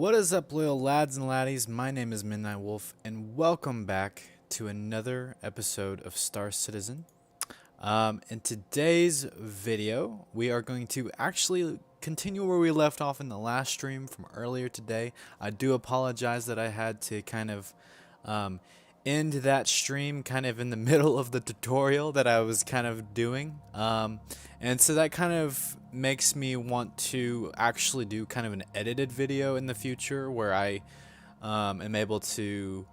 What is up, loyal lads and laddies? My name is Midnight Wolf, and welcome back to another episode of Star Citizen. In today's video, we are going to actually continue where we left off in the last stream from earlier today. I do apologize that I had to kind of end that stream kind of in the middle of the tutorial that I was kind of doing. And so that kind of makes me want to actually do kind of an edited video in the future where I am able to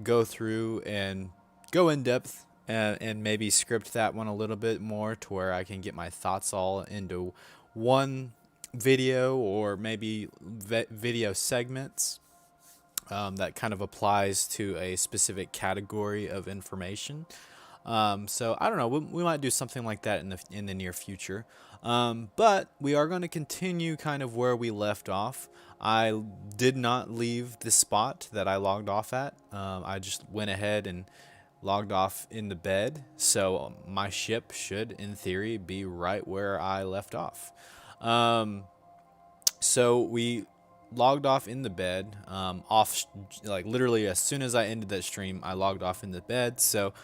go through and go in depth and maybe script that one a little bit more to where I can get my thoughts all into one video, or maybe video segments that kind of applies to a specific category of information. So I don't know, we might do something like that in the near future. But we are going to continue kind of where we left off. I did not leave the spot that I logged off at. I just went ahead and logged off in the bed, so my ship should, in theory, be right where I left off. So we logged off in the bed, like literally as soon as I ended that stream, I logged off in the bed. So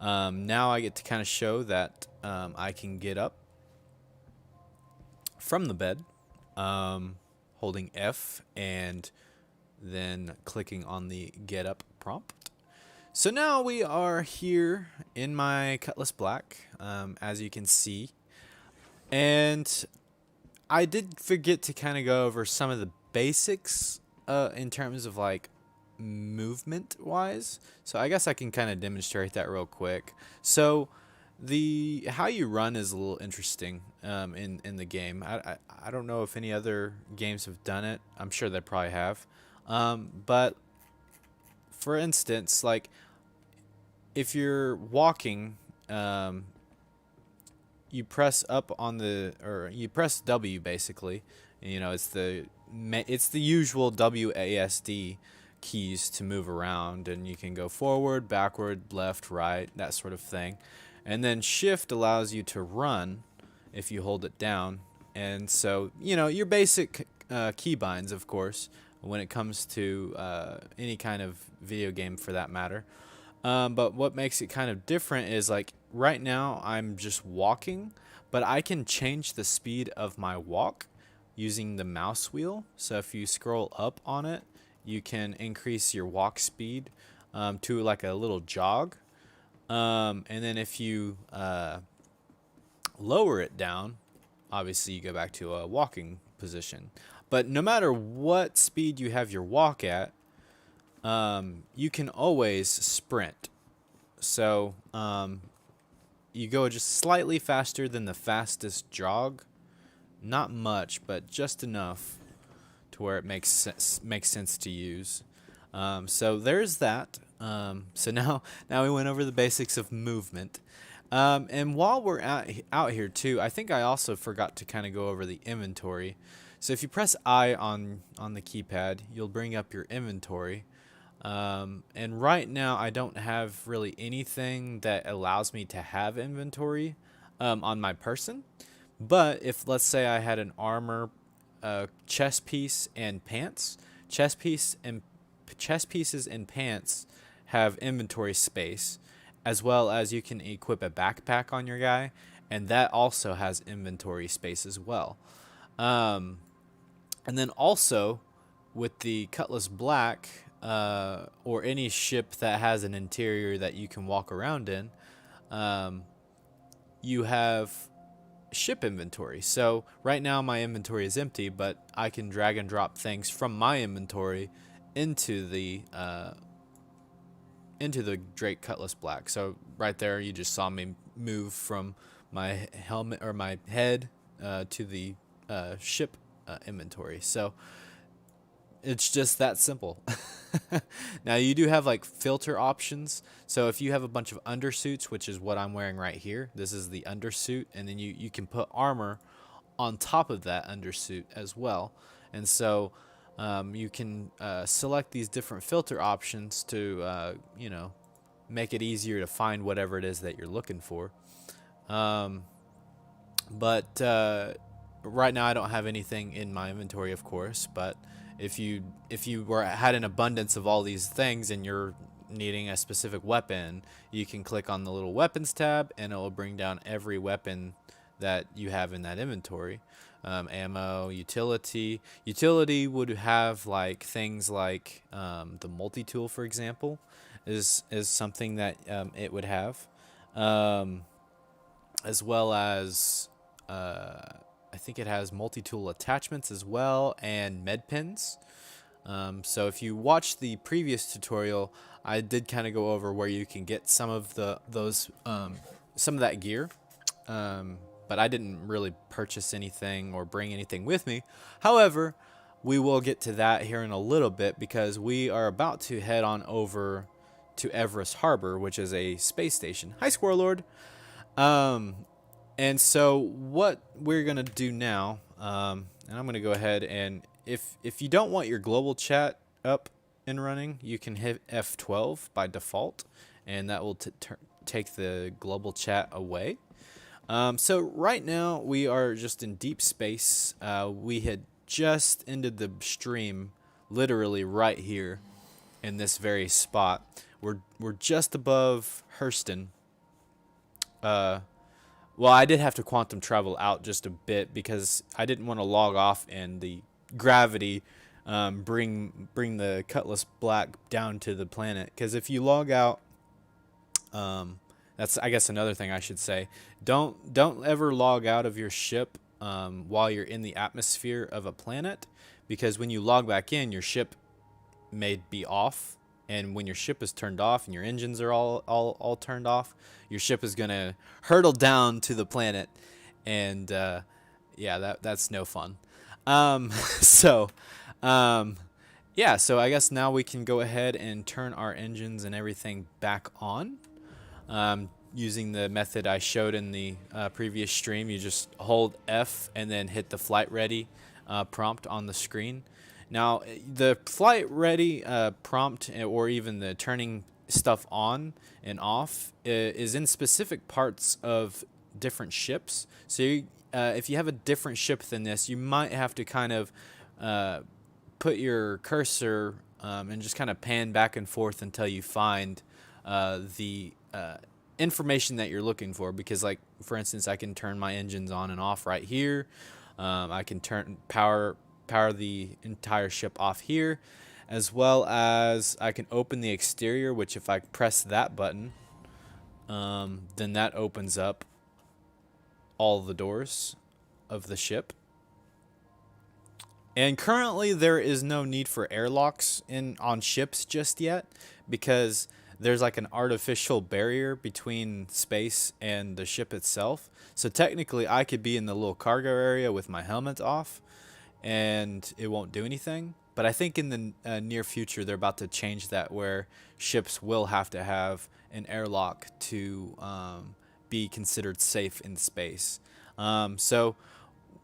now I get to kind of show that I can get up from the bed, holding F and then clicking on the get up prompt. So now we are here in my Cutlass Black, as you can see, and I did forget to kind of go over some of the basics in terms of like movement wise. So I guess I can kind of demonstrate that real quick. So the how you run is a little interesting in the game. I don't know if any other games have done it. I'm sure they probably have. But for instance, like if you're walking, you press up on you press W basically. You know, it's the usual WASD keys to move around, and you can go forward, backward, left, right, that sort of thing. And then shift allows you to run if you hold it down. And so, you know, your basic keybinds, of course, when it comes to any kind of video game for that matter. But what makes it kind of different is, like, right now I'm just walking, but I can change the speed of my walk using the mouse wheel. So if you scroll up on it, you can increase your walk speed to like a little jog. And then if you lower it down, obviously you go back to a walking position. But no matter what speed you have your walk at, you can always sprint. So you go just slightly faster than the fastest jog. Not much, but just enough to where it makes sense to use. So there's that. So now we went over the basics of movement. And while we're out here too, I think I also forgot to kind of go over the inventory. So if you press I on the keypad, you'll bring up your inventory. And right now I don't have really anything that allows me to have inventory on my person. But if, let's say, I had an armor, chest piece, and pants, chest pieces and pants have inventory space, as well as you can equip a backpack on your guy, and that also has inventory space as well. And then also with the Cutlass Black, or any ship that has an interior that you can walk around in, you have ship inventory. So right now my inventory is empty, but I can drag and drop things from my inventory into the Drake Cutlass Black. So right there you just saw me move from my helmet or my head to the ship inventory. So it's just that simple. Now you do have like filter options. So if you have a bunch of undersuits, which is what I'm wearing right here, this is the undersuit, and then you can put armor on top of that undersuit as well. And so you can select these different filter options to you know, make it easier to find whatever it is that you're looking for. But right now I don't have anything in my inventory, of course, but If you were had an abundance of all these things and you're needing a specific weapon, you can click on the little weapons tab and it will bring down every weapon that you have in that inventory. Ammo, utility. Utility would have like things like the multi-tool, for example, is something that it would have, as well as I think it has multi-tool attachments as well and med pins. So if you watch the previous tutorial, I did kind of go over where you can get some of some of that gear. But I didn't really purchase anything or bring anything with me. However, we will get to that here in a little bit because we are about to head on over to Everest Harbor, which is a space station. Hi, Squirrel Lord. And so what we're going to do now, and I'm going to go ahead and if you don't want your global chat up and running, you can hit F12 by default, and that will take the global chat away. So right now we are just in deep space. We had just ended the stream literally right here in this very spot. We're just above Hurston. Well, I did have to quantum travel out just a bit because I didn't want to log off and the gravity bring the Cutlass Black down to the planet. Because if you log out, that's, I guess, another thing I should say. Don't ever log out of your ship while you're in the atmosphere of a planet, because when you log back in, your ship may be off, and when your ship is turned off and your engines are all turned off, your ship is gonna hurtle down to the planet, and yeah, that's no fun. Yeah, so I guess now we can go ahead and turn our engines and everything back on. Using the method I showed in the previous stream. You just hold F and then hit the flight ready prompt on the screen. Now, the flight ready prompt, or even the turning stuff on and off, is in specific parts of different ships. So if you have a different ship than this, you might have to kind of put your cursor and just kind of pan back and forth until you find the information that you're looking for. Because, like, for instance, I can turn my engines on and off right here. I can power the entire ship off here, as well as I can open the exterior, which if I press that button, then that opens up all the doors of the ship. And currently there is no need for airlocks on ships just yet, because there's like an artificial barrier between space and the ship itself. So technically I could be in the little cargo area with my helmet off and it won't do anything. But I think in the near future they're about to change that, where ships will have to have an airlock to be considered safe in space. So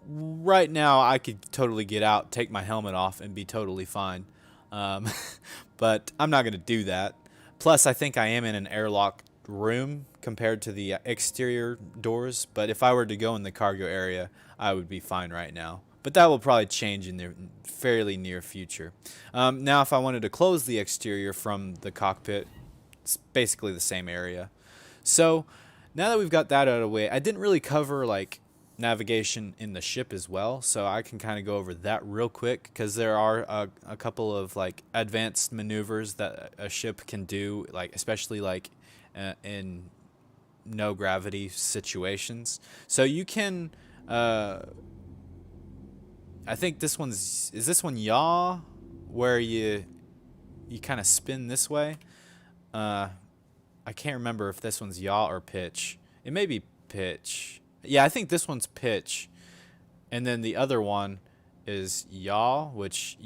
right now I could totally get out, take my helmet off, and be totally fine. But I'm not going to do that. Plus, I think I am in an airlock room compared to the exterior doors. But if I were to go in the cargo area, I would be fine right now. But that will probably change in the fairly near future. Now, if I wanted to close the exterior from the cockpit, it's basically the same area. So now that we've got that out of the way, I didn't really cover like navigation in the ship as well, so I can kind of go over that real quick, because there are a couple of like advanced maneuvers that a ship can do, like especially like in no gravity situations. So you can I think is this one yaw, where you kind of spin this way. I can't remember if this one's yaw or pitch. It may be pitch. Yeah, I think this one's pitch, and then the other one is yaw, which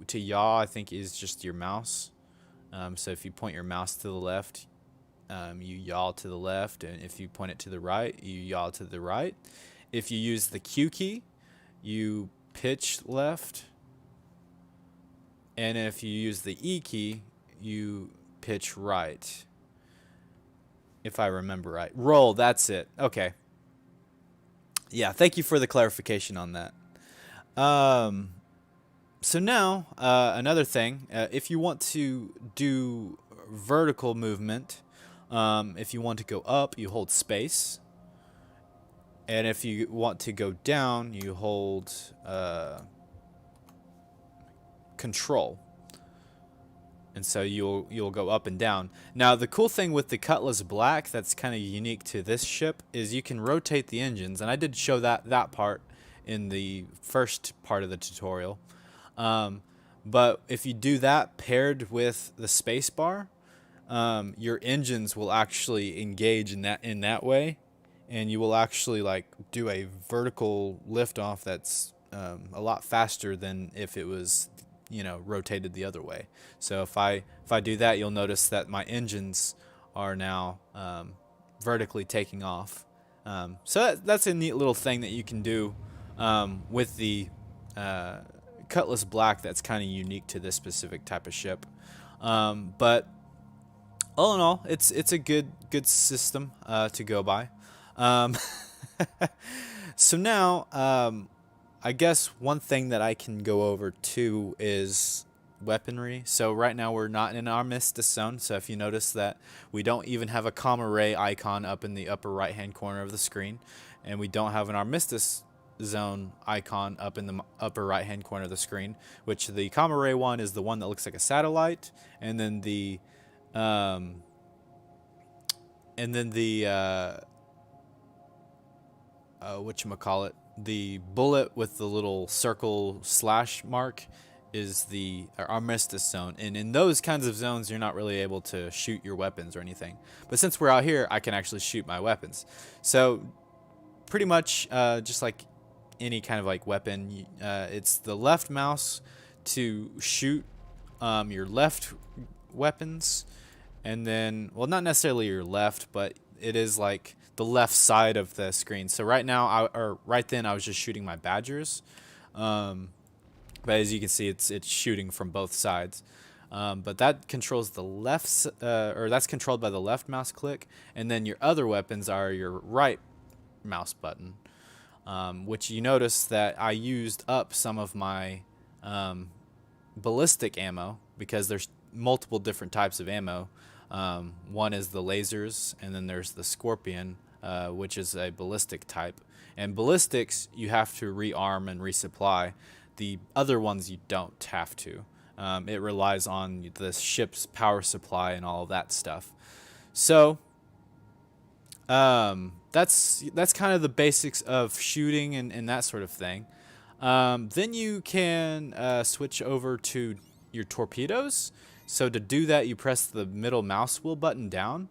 to yaw I think is just your mouse. So if you point your mouse to the left, you yaw to the left, and if you point it to the right, you yaw to the right. If you use the Q key, you pitch left, and if you use the E key, you pitch right. If I remember right. Roll, that's it. Okay. Yeah, thank you for the clarification on that. So now, another thing, if you want to do vertical movement, if you want to go up, you hold space. And if you want to go down, you hold control. And so you'll go up and down. Now the cool thing with the Cutlass Black that's kind of unique to this ship is you can rotate the engines, and I did show that part in the first part of the tutorial. But if you do that paired with the space bar, your engines will actually engage in that way, and you will actually like do a vertical liftoff that's a lot faster than if it was rotated the other way. So if I do that, you'll notice that my engines are now vertically taking off. So that's a neat little thing that you can do with the Cutlass Black that's kind of unique to this specific type of ship. But all in all, it's a good system to go by. So now, I guess one thing that I can go over too is weaponry. So right now we're not in an armistice zone. So if you notice that we don't even have a comma ray icon up in the upper right hand corner of the screen, and we don't have an armistice zone icon up in the upper right hand corner of the screen, which the comma ray one is the one that looks like a satellite, and then the whatchamacallit, the bullet with the little circle slash mark is the armistice zone. And in those kinds of zones, you're not really able to shoot your weapons or anything. But since we're out here, I can actually shoot my weapons. So pretty much just like any kind of like weapon, it's the left mouse to shoot your left weapons. And then, well, not necessarily your left, but it is like the left side of the screen. So right now, right then, I was just shooting my Badgers. But as you can see, it's shooting from both sides. But that controls the left, or that's controlled by the left mouse click. And then your other weapons are your right mouse button, which you notice that I used up some of my ballistic ammo because there's multiple different types of ammo. One is the lasers, and then there's the Scorpion, which is a ballistic type. And ballistics, you have to rearm and resupply. The other ones you don't have to. It relies on the ship's power supply and all of that stuff. So that's kind of the basics of shooting and that sort of thing. Then you can switch over to your torpedoes. So to do that, you press the middle mouse wheel button down.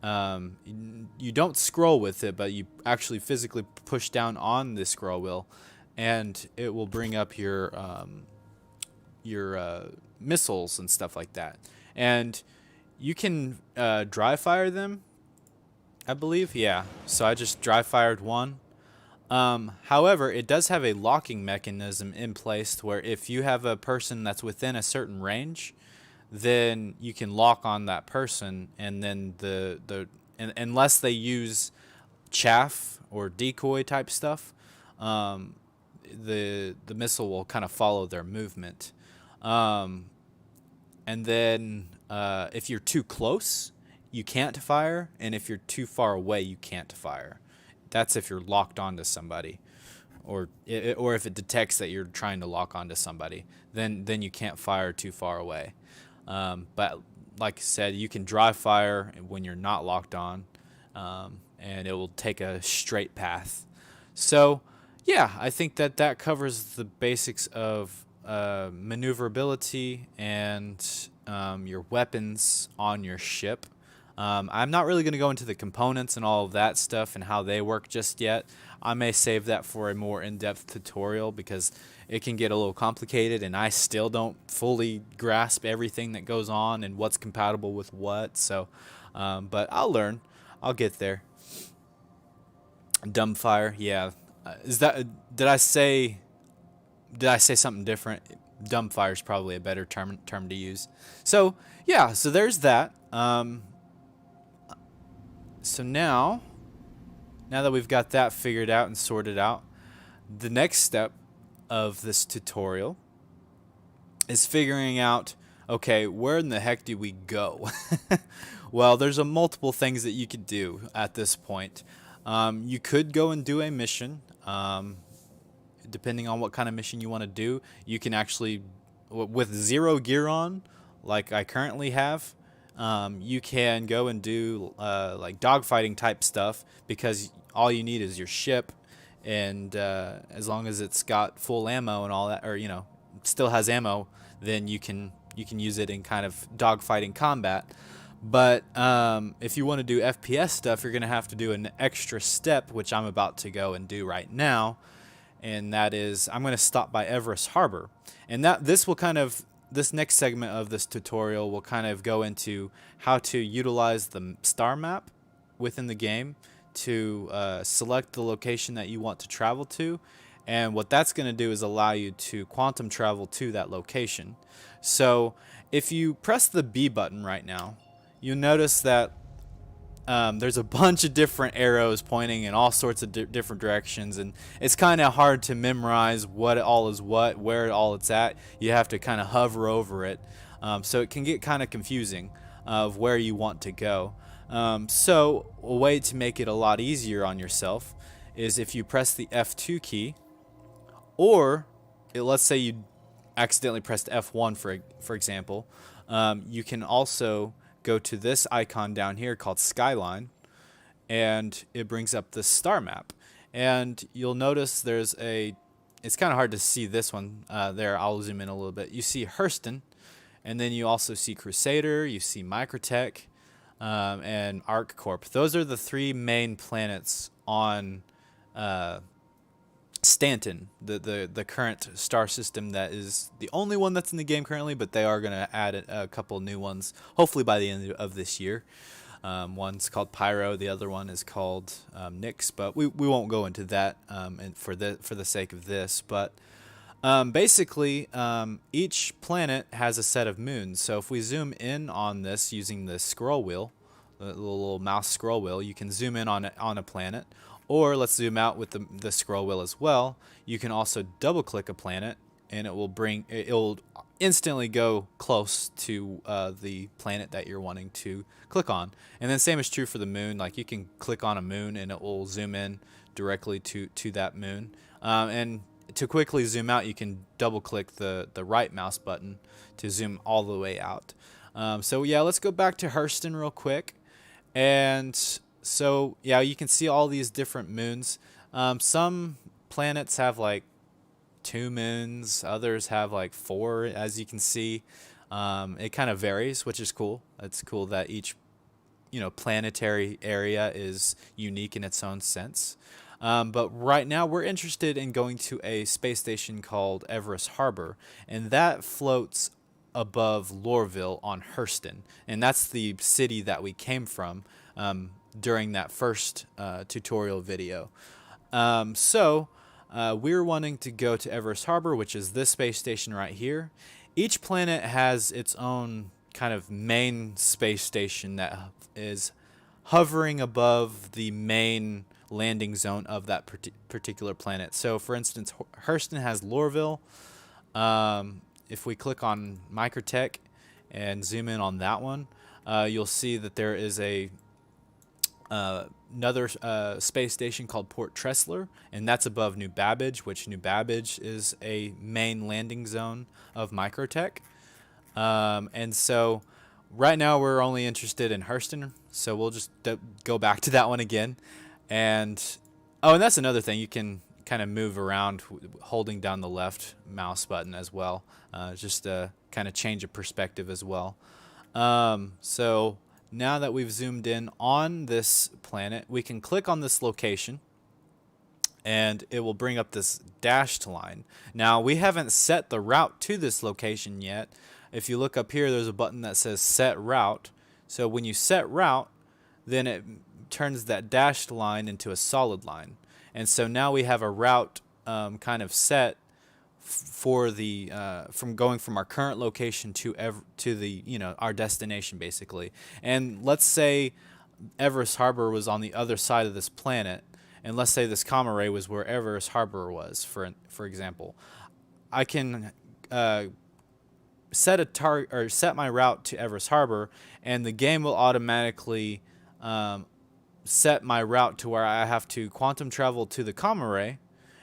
You don't scroll with it, but you actually physically push down on the scroll wheel, and it will bring up your missiles and stuff like that. And you can dry fire them, I believe. Yeah. So I just dry fired one. However, it does have a locking mechanism in place to where if you have a person that's within a certain range, then you can lock on that person, and then unless they use chaff or decoy type stuff, the missile will kind of follow their movement. And then if you're too close, you can't fire, and if you're too far away, you can't fire. That's if you're locked onto somebody, or if it detects that you're trying to lock onto somebody, then you can't fire too far away. But like I said, you can dry fire when you're not locked on, and it will take a straight path. So yeah, I think that covers the basics of maneuverability and your weapons on your ship. I'm not really going to go into the components and all of that stuff and how they work just yet. I may save that for a more in-depth tutorial because it can get a little complicated, and I still don't fully grasp everything that goes on and what's compatible with what. So, but I'll learn. I'll get there. Dumbfire, yeah. Did I say something different? Dumbfire is probably a better term to use. So yeah, so there's that. So now that we've got that figured out and sorted out, the next step of this tutorial is figuring out, okay, where in the heck do we go? Well, there's a multiple things that you could do at this point. You could go and do a mission. Depending on what kind of mission you want to do, you can actually, with zero gear on, like I currently have, you can go and do like dogfighting type stuff, because all you need is your ship, and as long as it's got full ammo and all that, or still has ammo, then you can use it in kind of dogfighting combat. But if you want to do FPS stuff, you're going to have to do an extra step, which I'm about to go and do right now, and that is I'm going to stop by Everest Harbor, and this next segment of this tutorial will kind of go into how to utilize the star map within the game to select the location that you want to travel to, and what that's going to do is allow you to quantum travel to that location. So if you press the B button right now, you'll notice that there's a bunch of different arrows pointing in all sorts of different directions, and it's kind of hard to memorize what all is what, where all it's at. You have to kind of hover over it, so it can get kind of confusing of where you want to go. So a way to make it a lot easier on yourself is if you press the F2 key, or let's say you accidentally pressed F1 for example, you can also go to this icon down here called Skyline, and it brings up the star map. And you'll notice it's kind of hard to see this one there. I'll zoom in a little bit. You see Hurston, and then you also see Crusader, you see Microtech, and ArcCorp. Those are the three main planets on Stanton, the current star system that is the only one that's in the game currently, but they are going to add a couple new ones, hopefully by the end of this year. One's called Pyro, the other one is called Nyx, but we won't go into that for the sake of this. But basically, each planet has a set of moons. So if we zoom in on this using the scroll wheel, the little mouse scroll wheel, you can zoom in on a planet. Or let's zoom out with the scroll wheel as well. You can also double click a planet, and it'll instantly go close to the planet that you're wanting to click on. And then same is true for the moon. Like you can click on a moon and it will zoom in directly to that moon. And to quickly zoom out, you can double click the right mouse button to zoom all the way out. So yeah, let's go back to Hurston real quick. And so yeah, you can see all these different moons. Some planets have like 2 moons, others have like 4, as you can see. It kind of varies, which is cool. It's cool that each planetary area is unique in its own sense. But right now we're interested in going to a space station called Everest Harbor, and that floats above Lorville on Hurston, and that's the city that we came from during that first tutorial video. So we're wanting to go to Everest Harbor, which is this space station right here. Each planet has its own kind of main space station that is hovering above the main landing zone of that particular planet. So for instance, Hurston has Lorville. If we click on Microtech and zoom in on that one, you'll see that there is another space station called Port Tressler, and that's above New Babbage, which New Babbage is a main landing zone of Microtech. And so right now we're only interested in Hurston, so we'll just go back to that one again. And that's another thing, you can kind of move around holding down the left mouse button as well, just to kind of change a perspective as well. So now that we've zoomed in on this planet, we can click on this location and it will bring up this dashed line. Now we haven't set the route to this location yet. If you look up here, there's a button that says set route. So when you set route, then it turns that dashed line into a solid line. And so now we have a route kind of set for the from going from our current location to the our destination basically. And let's say Everest Harbor was on the other side of this planet, and let's say this comma ray was where Everest Harbor was, for example. I can set a target or set my route to Everest Harbor, and the game will automatically set my route to where I have to quantum travel to the comm array,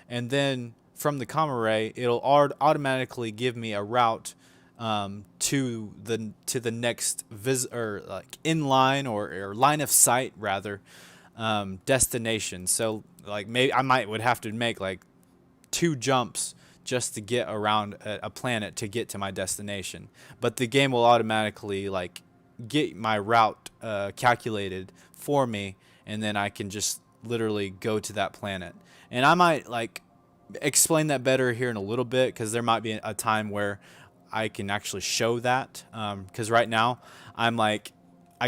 and then from the comm array, it'll automatically give me a route to the next or like inline or line of sight rather destination. So like maybe I would have to make like 2 jumps just to get around a planet to get to my destination, but the game will automatically like get my route calculated for me, and then I can just literally go to that planet. And I might like explain that better here in a little bit, because there might be a time where I can actually show that, because right now I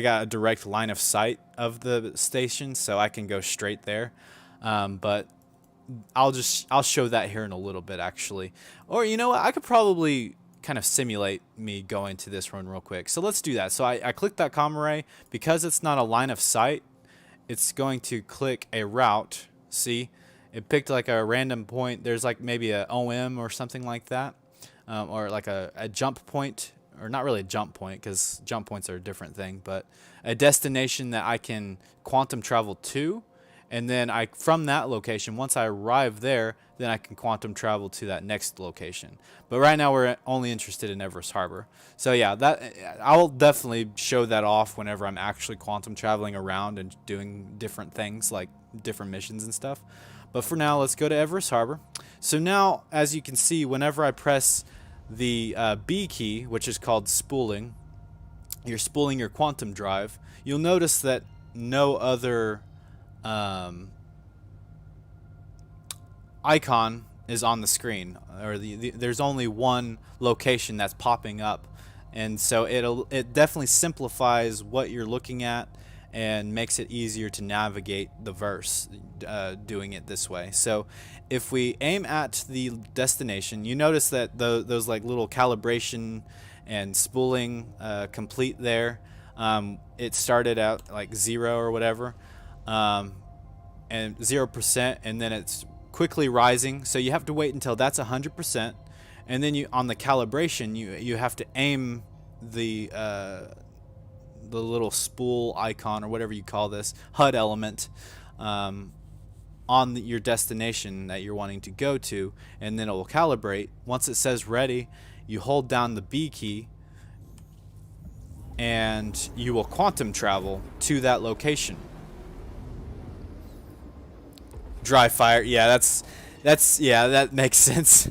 got a direct line of sight of the station, so I can go straight there, but I'll show that here in a little bit actually. Or you know what, I could probably kind of simulate me going to this run real quick. So let's do that. So I click that comm array. Because it's not a line of sight, it's going to click a route. See, it picked like a random point. There's like maybe a OM or something like that, or like a jump point, or not really a jump point because jump points are a different thing, but a destination that I can quantum travel to. And then from that location, once I arrive there, then I can quantum travel to that next location. But right now we're only interested in Everest Harbor. So yeah, I'll definitely show that off whenever I'm actually quantum traveling around and doing different things like different missions and stuff. But for now, let's go to Everest Harbor. So now, as you can see, whenever I press the B key, which is called spooling, you're spooling your quantum drive. You'll notice that no other icon is on the screen, or there's only one location that's popping up, and so it definitely simplifies what you're looking at and makes it easier to navigate the verse doing it this way. So if we aim at the destination, you notice that those like little calibration and spooling complete there. It started out like 0 or whatever, and 0%, and then it's quickly rising. So you have to wait until that's 100%, and then on the calibration you have to aim the little spool icon or whatever you call this HUD element on your destination that you're wanting to go to, and then it will calibrate. Once it says ready, you hold down the B key and you will quantum travel to that location. Dry fire, yeah, that makes sense.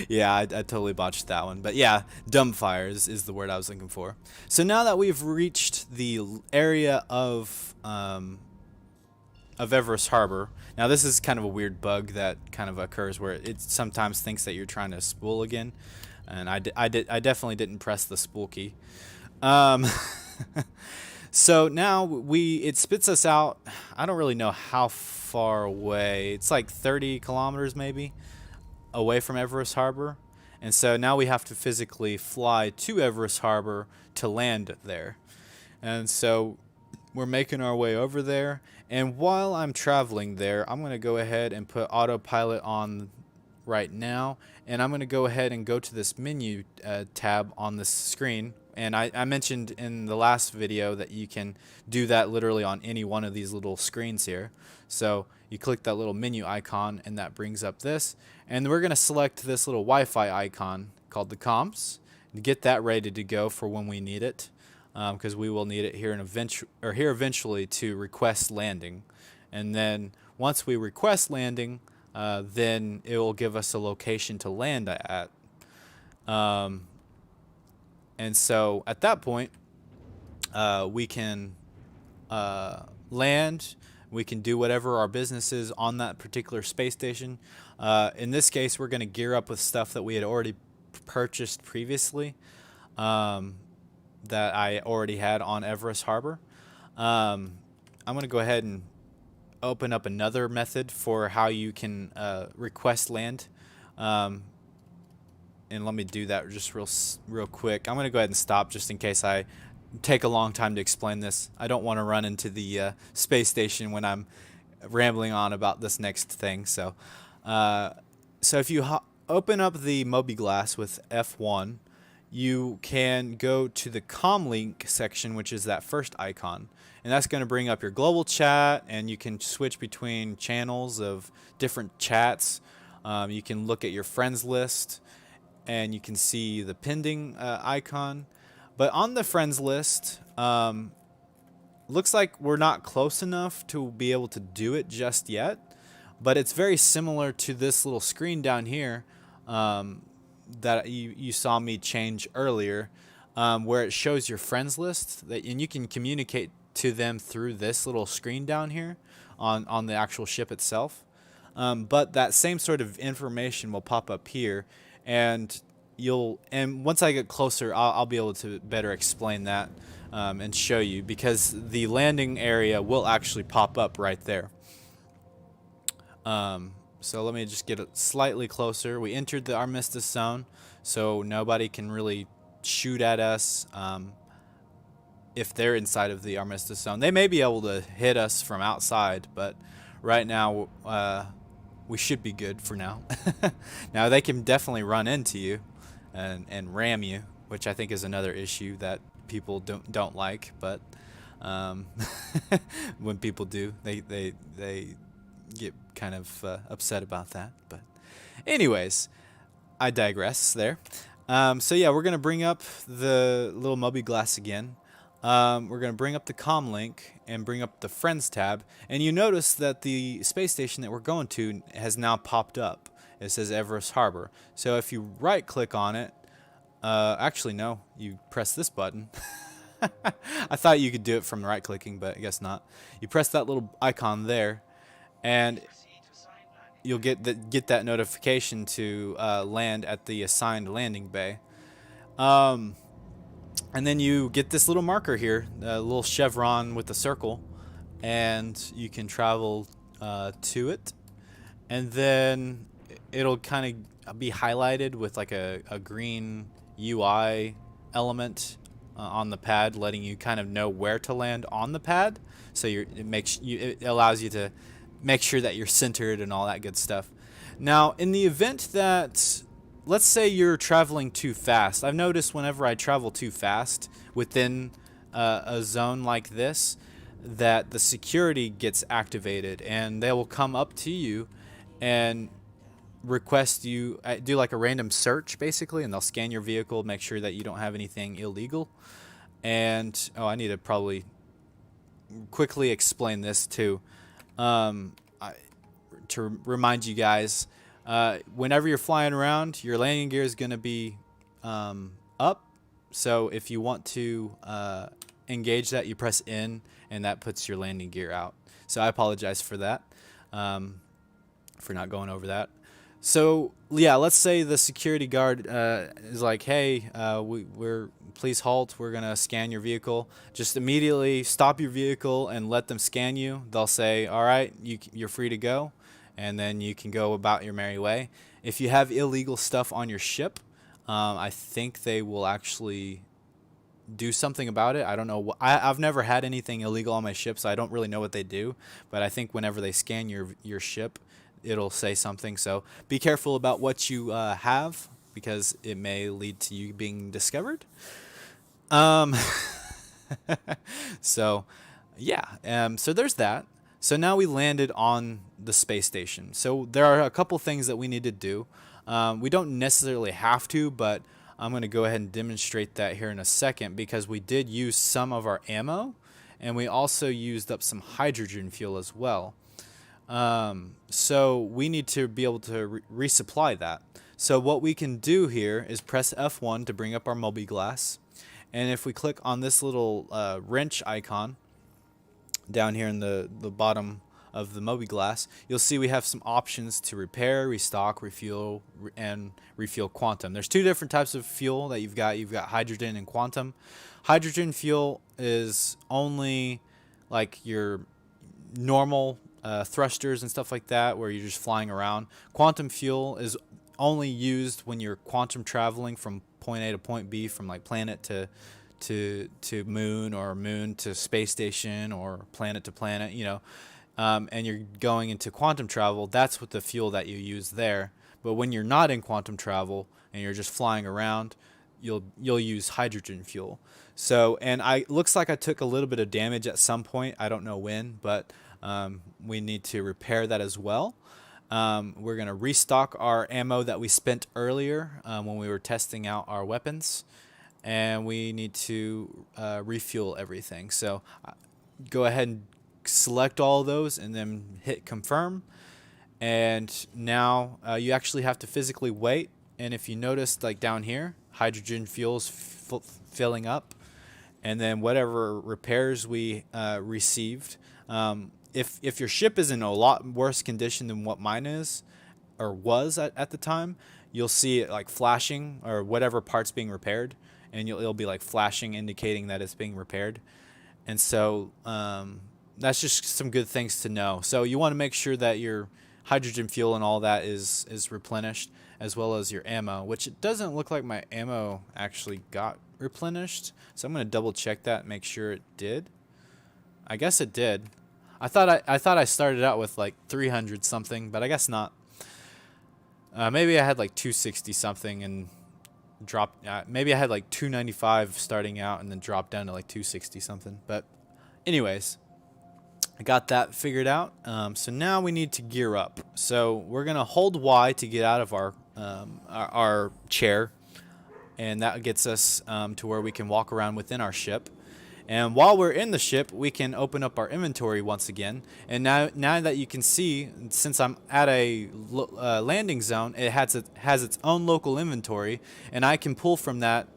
Yeah, I totally botched that one, but yeah, dumb fire is the word I was looking for. So now that we've reached the area of Everest Harbor, now this is kind of a weird bug that kind of occurs where it sometimes thinks that you're trying to spool again, and I definitely didn't press the spool key. So now it spits us out. I don't really know how far away. It's like 30 kilometers maybe away from Everest Harbor. And so now we have to physically fly to Everest Harbor to land there. And so we're making our way over there. And while I'm traveling there, I'm going to go ahead and put Autopilot on right now. And I'm going to go ahead and go to this menu tab on this screen. And I mentioned in the last video that you can do that literally on any one of these little screens here. So you click that little menu icon and that brings up this. And we're going to select this little Wi-Fi icon called the comms and get that ready to go for when we need it, because we will need it here eventually to request landing. And then once we request landing, then it will give us a location to land at. And so at that point, we can land. We can do whatever our business is on that particular space station. In this case, we're going to gear up with stuff that we had already purchased previously, that I already had on Everest Harbor. I'm going to go ahead and open up another method for how you can request land. And let me do that just real quick. I'm going to go ahead and stop just in case I take a long time to explain this. I don't want to run into the space station when I'm rambling on about this next thing. So if you open up the mobi-glass with F1, you can go to the comlink section, which is that first icon. And that's going to bring up your global chat, and you can switch between channels of different chats. You can look at your friends list, and you can see the pending icon. But on the friends list, looks like we're not close enough to be able to do it just yet. But it's very similar to this little screen down here that you saw me change earlier, where it shows your friends list, and you can communicate to them through this little screen down here on the actual ship itself. But that same sort of information will pop up here, and once I get closer, I'll be able to better explain that and show you, because the landing area will actually pop up right there. So let me just get it slightly closer. We entered the Armistice Zone, so nobody can really shoot at us if they're inside of the Armistice Zone. They may be able to hit us from outside, but right now we should be good for now. Now they can definitely run into you and ram you, which I think is another issue that people don't like, but when people do, they get kind of upset about that. But anyways, I digress there. So yeah, we're gonna bring up the little mobi-glass again. We're gonna bring up the comm link and bring up the friends tab, and you notice that the space station that we're going to has now popped up. It says Everest Harbor. So if you right click on it, actually no, you press this button. I thought you could do it from right clicking, but I guess not. You press that little icon there, and you'll get that notification to land at the assigned landing bay. And then you get this little marker here, a little chevron with a circle, and you can travel to it. And then it'll kind of be highlighted with like a green UI element on the pad, letting you kind of know where to land on the pad. So it allows you to make sure that you're centered and all that good stuff. Now, in the event that, let's say you're traveling too fast. I've noticed whenever I travel too fast within a zone like this, that the security gets activated, and they will come up to you and request you do like a random search basically, and they'll scan your vehicle, make sure that you don't have anything illegal. And I need to probably quickly explain this too, to remind you guys. Whenever you're flying around, your landing gear is going to be up. So if you want to engage that, you press N, and that puts your landing gear out. So I apologize for that, for not going over that. So yeah, let's say the security guard is like, hey, please halt. We're going to scan your vehicle. Just immediately stop your vehicle and let them scan you. They'll say, all right, you're free to go. And then you can go about your merry way. If you have illegal stuff on your ship, I think they will actually do something about it. I don't know. I've never had anything illegal on my ship, so I don't really know what they do. But I think whenever they scan your ship, it'll say something. So be careful about what you have, because it may lead to you being discovered. So yeah. So there's that. So now we landed on the space station. So there are a couple things that we need to do. We don't necessarily have to, but I'm going to go ahead and demonstrate that here in a second, because we did use some of our ammo, and we also used up some hydrogen fuel as well. So we need to be able to resupply that. So what we can do here is press F1 to bring up our mobi-glass. And if we click on this little wrench icon down here in the bottom of the mobi-glass, you'll see we have some options to repair, restock, refuel, and refuel quantum. There's two different types of fuel that you've got. You've got hydrogen and quantum. Hydrogen fuel is only like your normal thrusters and stuff like that, where you're just flying around. Quantum fuel is only used when you're quantum traveling from point A to point B, from like planet to moon, or moon to space station, or planet to planet, and you're going into quantum travel. That's what the fuel that you use there. But when you're not in quantum travel and you're just flying around, you'll use hydrogen fuel. So, and looks like I took a little bit of damage at some point. I don't know when, but we need to repair that as well. We're going to restock our ammo that we spent earlier when we were testing out our weapons, and we need to refuel everything. So go ahead and select all of those and then hit confirm. And now you actually have to physically wait. And if you notice, like down here, hydrogen fuel's filling up. And then whatever repairs we received, if your ship is in a lot worse condition than what mine is or was at the time, you'll see it like flashing or whatever part's being repaired, and it'll be like flashing indicating that it's being repaired. And so that's just some good things to know. So you want to make sure that your hydrogen fuel and all that is replenished, as well as your ammo, which it doesn't look like my ammo actually got replenished. So I'm going to double check that, make sure it did. I guess it did. I thought I started out with like 300 something, but I guess not. Maybe I had like 260 something and dropped. Maybe I had like 295 starting out and then dropped down to like 260 something. But anyways, I got that figured out. So now we need to gear up. So we're gonna hold Y to get out of our chair, and that gets us to where we can walk around within our ship. And while we're in the ship, we can open up our inventory once again. And now that you can see, since I'm at a landing zone, it has its own local inventory, and I can pull from that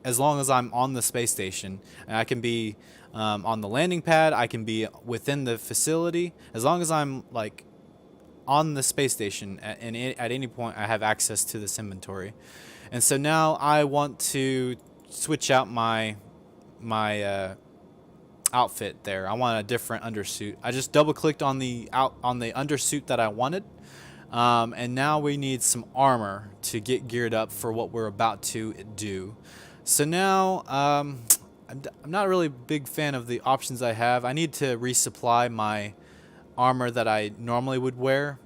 as long as I'm on the space station. And I can be on the landing pad, I can be within the facility. As long as I'm like on the space station at any point, I have access to this inventory. And so now I want to switch out my outfit there. I want a different undersuit. I just double clicked on the undersuit that I wanted, and now we need some armor to get geared up for what we're about to do. So now I'm not really a big fan of the options I have. I need to resupply my armor that I normally would wear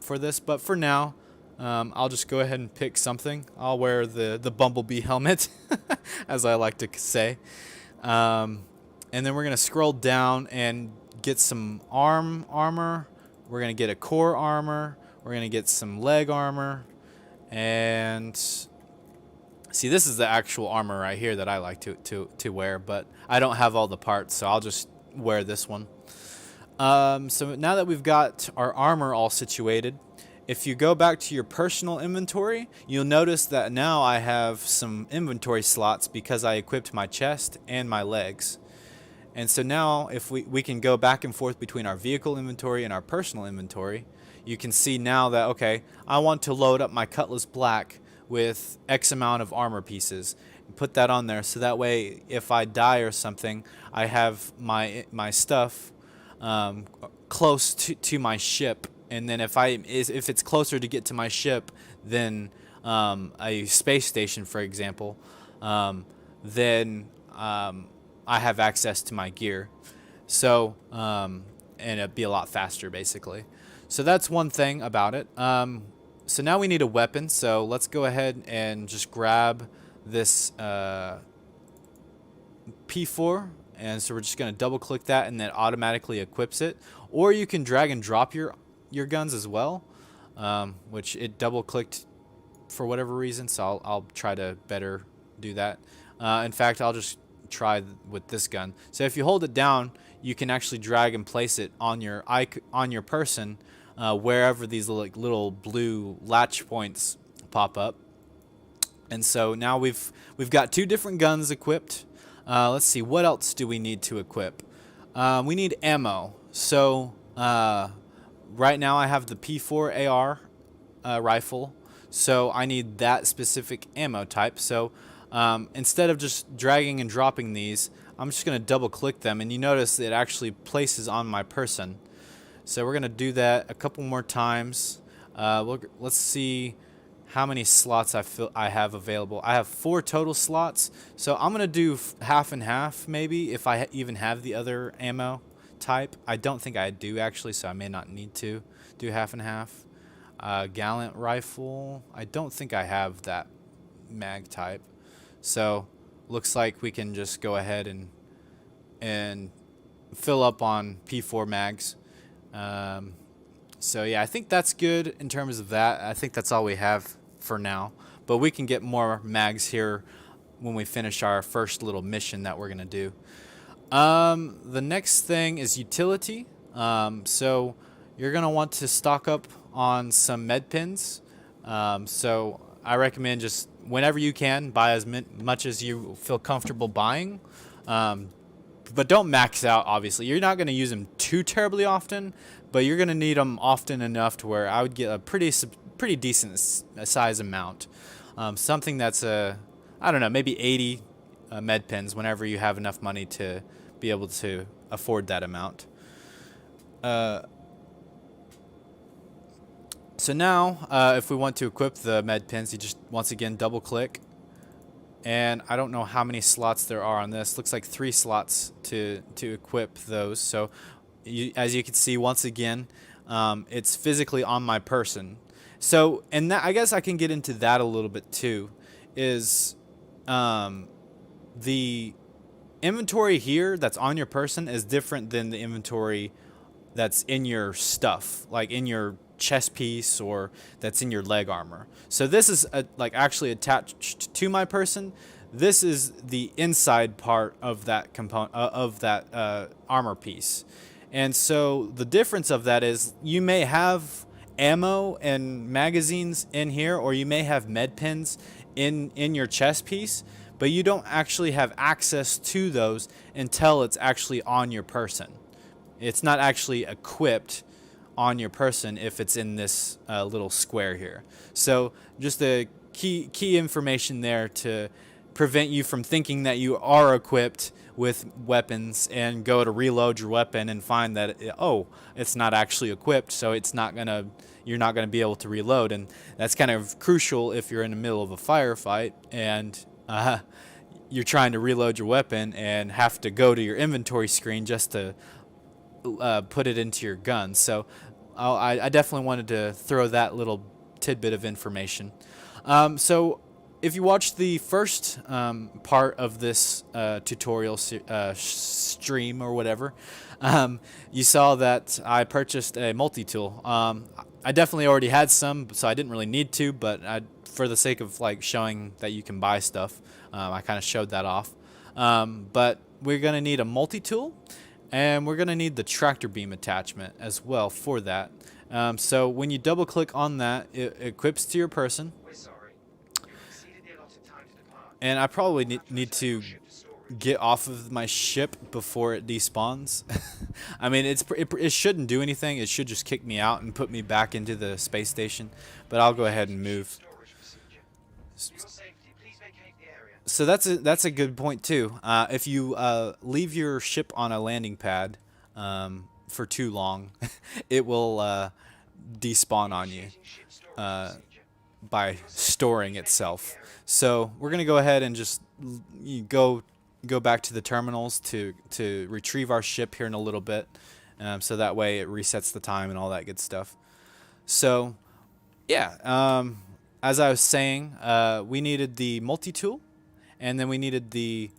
for this, but for now I'll just go ahead and pick something. I'll wear the bumblebee helmet as I like to say, and then we're gonna scroll down and get some armor. We're gonna get a core armor, we're gonna get some leg armor, and see, this is the actual armor right here that I like to wear, but I don't have all the parts, so I'll just wear this one. So now that we've got our armor all situated, if you go back to your personal inventory, you'll notice that now I have some inventory slots because I equipped my chest and my legs. And so now if we can go back and forth between our vehicle inventory and our personal inventory, you can see now that, okay, I want to load up my Cutlass Black with X amount of armor pieces. Put that on there so that way if I die or something, I have my stuff close to my ship. And then if it's closer to get to my ship than a space station, for example, then I have access to my gear. So and it'd be a lot faster, basically. So that's one thing about it. So now we need a weapon. So let's go ahead and just grab this P4. And so we're just going to double click that, and that automatically equips it. Or you can drag and drop your guns as well, which it double clicked for whatever reason, so I'll try to better do that. In fact, I'll just try with this gun. So if you hold it down, you can actually drag and place it on your person wherever these little blue latch points pop up. And so now we've got two different guns equipped. Let's see, what else do we need to equip? We need ammo. So right now I have the P4 AR rifle, so I need that specific ammo type. So instead of just dragging and dropping these, I'm just going to double click them, and you notice it actually places on my person. So we're going to do that a couple more times. Let's see how many slots I have available. I have 4 total slots, so I'm going to do half and half maybe if I even have the other ammo type. I don't think I do actually, so I may not need to do half and half. Gallant rifle. I don't think I have that mag type. So looks like we can just go ahead and fill up on P4 mags. So yeah, I think that's good in terms of that. I think that's all we have for now. But we can get more mags here when we finish our first little mission that we're gonna do. The next thing is utility. So you're gonna want to stock up on some med pins. So I recommend just whenever you can buy as much as you feel comfortable buying. But don't max out, obviously. You're not going to use them too terribly often, but you're going to need them often enough to where I would get a pretty decent size amount. Something that's I don't know, maybe 80 med pins whenever you have enough money to be able to afford that amount. So now, if we want to equip the med pins, you just once again double click. And I don't know how many slots there are on this. Looks like 3 slots to equip those. So as you can see, once again, it's physically on my person. So, and that, I guess I can get into that a little bit too, is the inventory here that's on your person is different than the inventory that's in your stuff, like in your chest piece or that's in your leg armor. So this is like actually attached to my person. This is the inside part of that component of that armor piece. And so the difference of that is you may have ammo and magazines in here, or you may have med pins in your chest piece, but you don't actually have access to those until it's actually on your person. It's not actually equipped on your person if it's in this little square here. So just the key information there to prevent you from thinking that you are equipped with weapons and go to reload your weapon and find that it's not actually equipped, so you're not gonna be able to reload. And that's kind of crucial if you're in the middle of a firefight and you're trying to reload your weapon and have to go to your inventory screen just to put it into your gun. So I definitely wanted to throw that little tidbit of information. So if you watched the first part of this tutorial stream or whatever, you saw that I purchased a multi-tool. I definitely already had some, so I didn't really need to, but for the sake of like showing that you can buy stuff, I kind of showed that off. But we're going to need a multi-tool, and we're going to need the tractor beam attachment as well for that. So when you double click on that, it equips to your person. And I probably need to get off of my ship before it despawns. I mean, it shouldn't do anything. It should just kick me out and put me back into the space station. But I'll go ahead and move. So that's a good point too. If you leave your ship on a landing pad for too long, it will despawn on you by storing itself. So we're gonna go ahead and just go back to the terminals to retrieve our ship here in a little bit, so that way it resets the time and all that good stuff. So yeah, as I was saying, we needed the multi-tool, and then we needed the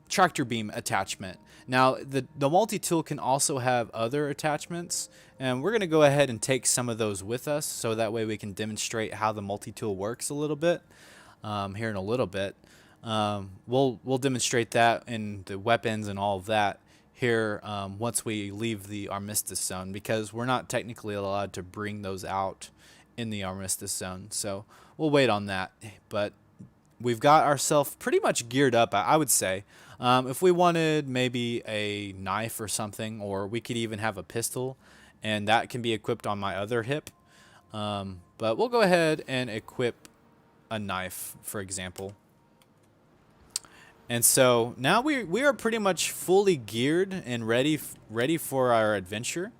tractor beam attachment. Now the multi-tool can also have other attachments, and we're going to go ahead and take some of those with us, so that way we can demonstrate how the multi-tool works a little bit here in a little bit. We'll demonstrate that in the weapons and all of that here once we leave the Armistice Zone, because we're not technically allowed to bring those out in the Armistice Zone. So we'll wait on that, but we've got ourselves pretty much geared up, I would say. If we wanted maybe a knife or something, or we could even have a pistol, and that can be equipped on my other hip. But we'll go ahead and equip a knife, for example. And so now we are pretty much fully geared and ready for our adventure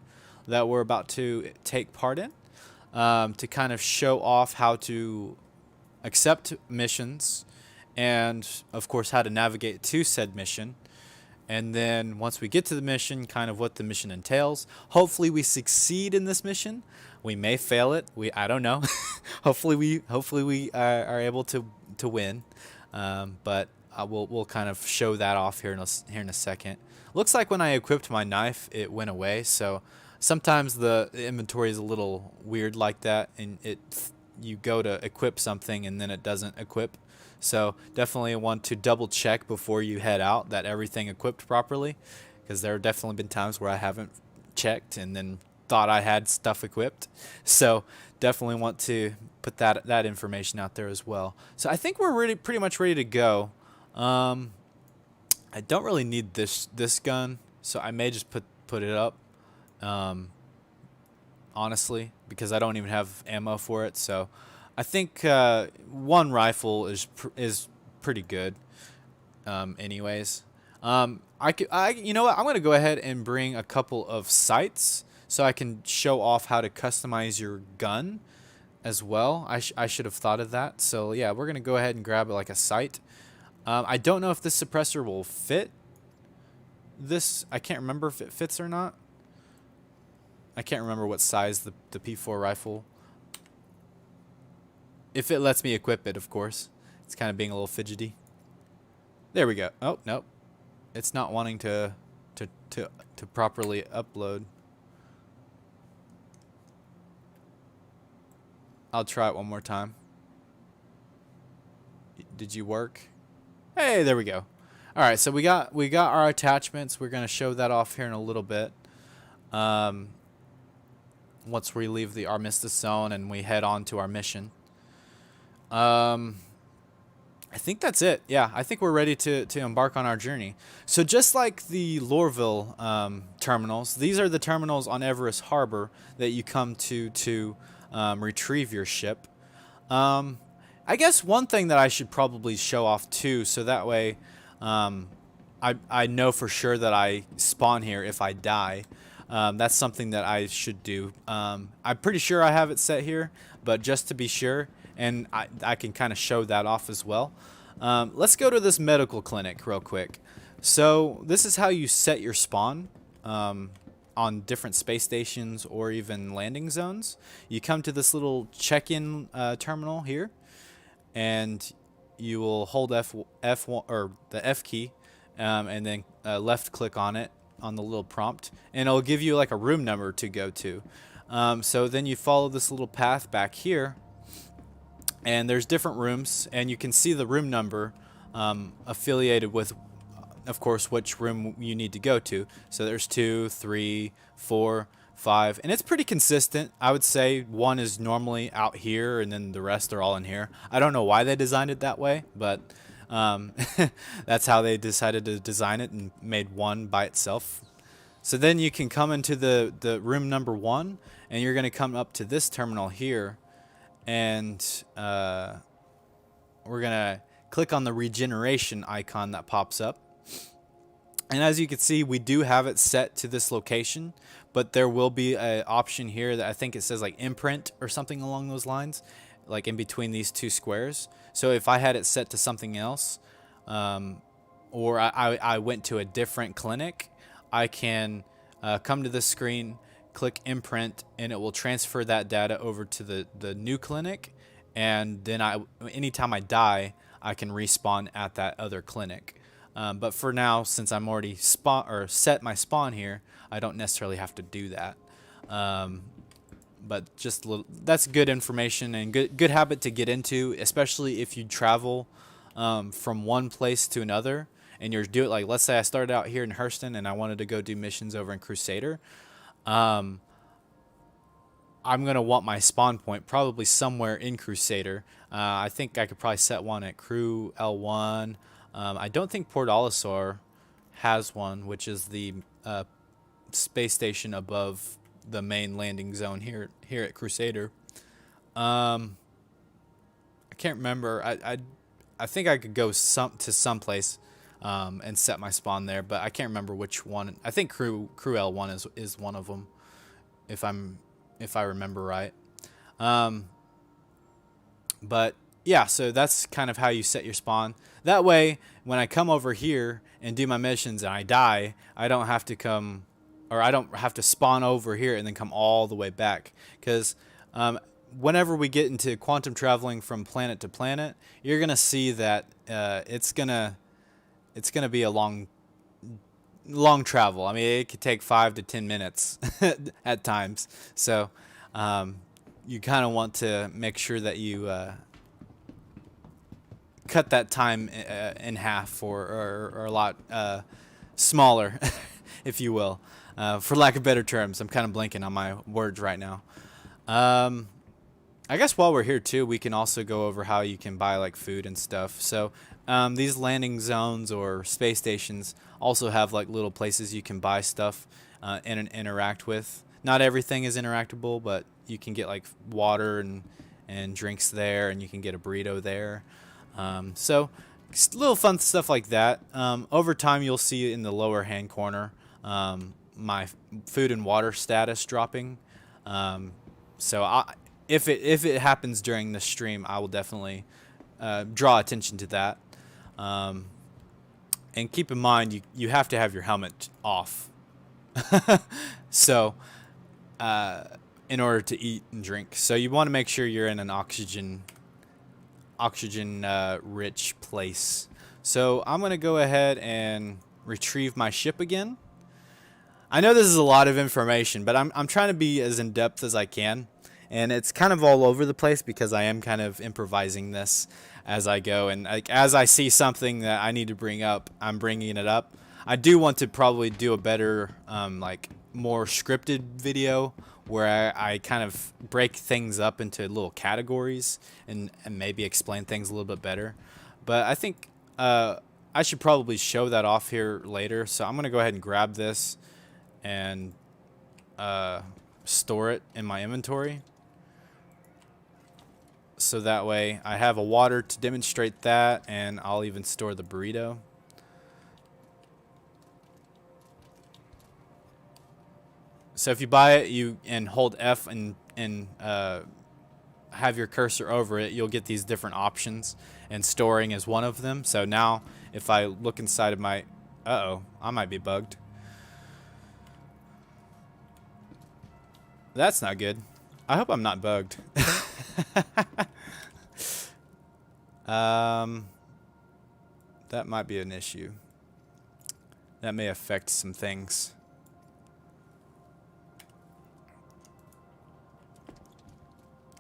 that we're about to take part in, to kind of show off how to accept missions, and of course how to navigate to said mission. And then once we get to the mission, kind of what the mission entails. Hopefully we succeed in this mission. We may fail it. I don't know. hopefully we are able to win. But we'll kind of show that off here in a second. Looks like when I equipped my knife, it went away. So sometimes the inventory is a little weird like that, and you go to equip something and then it doesn't equip. So definitely want to double check before you head out that everything equipped properly, because there have definitely been times where I haven't checked and then thought I had stuff equipped. So definitely want to put that information out there as well. So I think we're pretty much ready to go. I don't really need this gun, so I may just put it up. Honestly, because I don't even have ammo for it. So I think one rifle is pretty good. Anyways, you know what? I'm gonna go ahead and bring a couple of sights so I can show off how to customize your gun as well. I should have thought of that. So yeah, we're gonna go ahead and grab like a sight. I don't know if this suppressor will fit this. I can't remember if it fits or not. I can't remember what size the P4 rifle. If it lets me equip it, of course. It's kind of being a little fidgety. There we go. Oh, nope. It's not wanting to properly upload. I'll try it one more time. Did you work? Hey, there we go. All right, so we got our attachments. We're going to show that off here in a little bit. Once we leave the Armistice Zone and we head on to our mission. I think that's it. Yeah, I think we're ready to embark on our journey. So just like the Lorville terminals, these are the terminals on Everest Harbor that you come to retrieve your ship. I guess one thing that I should probably show off too, so that way I know for sure that I spawn here if I die. That's something that I should do. I'm pretty sure I have it set here, but just to be sure, and I can kind of show that off as well. Let's go to this medical clinic real quick. So this is how you set your spawn on different space stations or even landing zones. You come to this little check-in terminal here, and you will hold F1 or the F key, and then left click on it on the little prompt, and it'll give you like a room number to go to. So then you follow this little path back here, and there's different rooms, and you can see the room number affiliated with, of course, which room you need to go to. So there's 2, 3, 4, 5, and it's pretty consistent. I would say 1 is normally out here, and then the rest are all in here. I don't know why they designed it that way, but that's how they decided to design it and made 1 by itself. So then you can come into the room number 1, and you're going to come up to this terminal here, and we're going to click on the regeneration icon that pops up. And as you can see, we do have it set to this location, but there will be an option here that I think it says like imprint or something along those lines, like in between these 2 squares. So if I had it set to something else, or I went to a different clinic, I can come to this screen, click imprint, and it will transfer that data over to the new clinic, and then anytime I die, I can respawn at that other clinic. But for now, since I'm already set my spawn here, I don't necessarily have to do that. But just that's good information and good habit to get into, especially if you travel from one place to another, and like let's say I started out here in Hurston and I wanted to go do missions over in Crusader. I'm gonna want my spawn point probably somewhere in Crusader. I think I could probably set one at Crew L1. I don't think Port Olisar has one, which is the space station above the main landing zone here at Crusader. I can't remember. I think I could go to some place and set my spawn there, but I can't remember which one. I think Crew L1 is one of them, if I remember right. But yeah, so that's kind of how you set your spawn. That way, when I come over here and do my missions and I die, I don't have to come, or I don't have to spawn over here and then come all the way back. Because whenever we get into quantum traveling from planet to planet, you're gonna see that it's gonna be a long travel. I mean, it could take 5 to 10 minutes at times. So you kind of want to make sure that you cut that time in half, or a lot smaller, if you will, for lack of better terms. I'm kind of blanking on my words right now. I guess while we're here too, we can also go over how you can buy like food and stuff. So these landing zones or space stations also have like little places you can buy stuff and interact with. Not everything is interactable, but you can get like water and drinks there, and you can get a burrito there. So little fun stuff like that. Over time, you'll see in the lower hand corner my food and water status dropping. So if it happens during the stream, I will definitely draw attention to that. And keep in mind, you have to have your helmet off. So in order to eat and drink, so you want to make sure you're in an oxygen rich place. So I'm gonna go ahead and retrieve my ship again. I know this is a lot of information, but I'm trying to be as in depth as I can. And it's kind of all over the place because I am kind of improvising this as I go. And like, as I see something that I need to bring up, I'm bringing it up. I do want to probably do a better, like more scripted video where I kind of break things up into little categories and maybe explain things a little bit better. But I think I should probably show that off here later. So I'm going to go ahead and grab this and store it in my inventory. So that way I have a water to demonstrate that, and I'll even store the burrito. So if you buy it, and hold F and have your cursor over it, you'll get these different options, and storing is one of them. So now if I look inside of my, I might be bugged. That's not good. I hope I'm not bugged. That might be an issue. That may affect some things.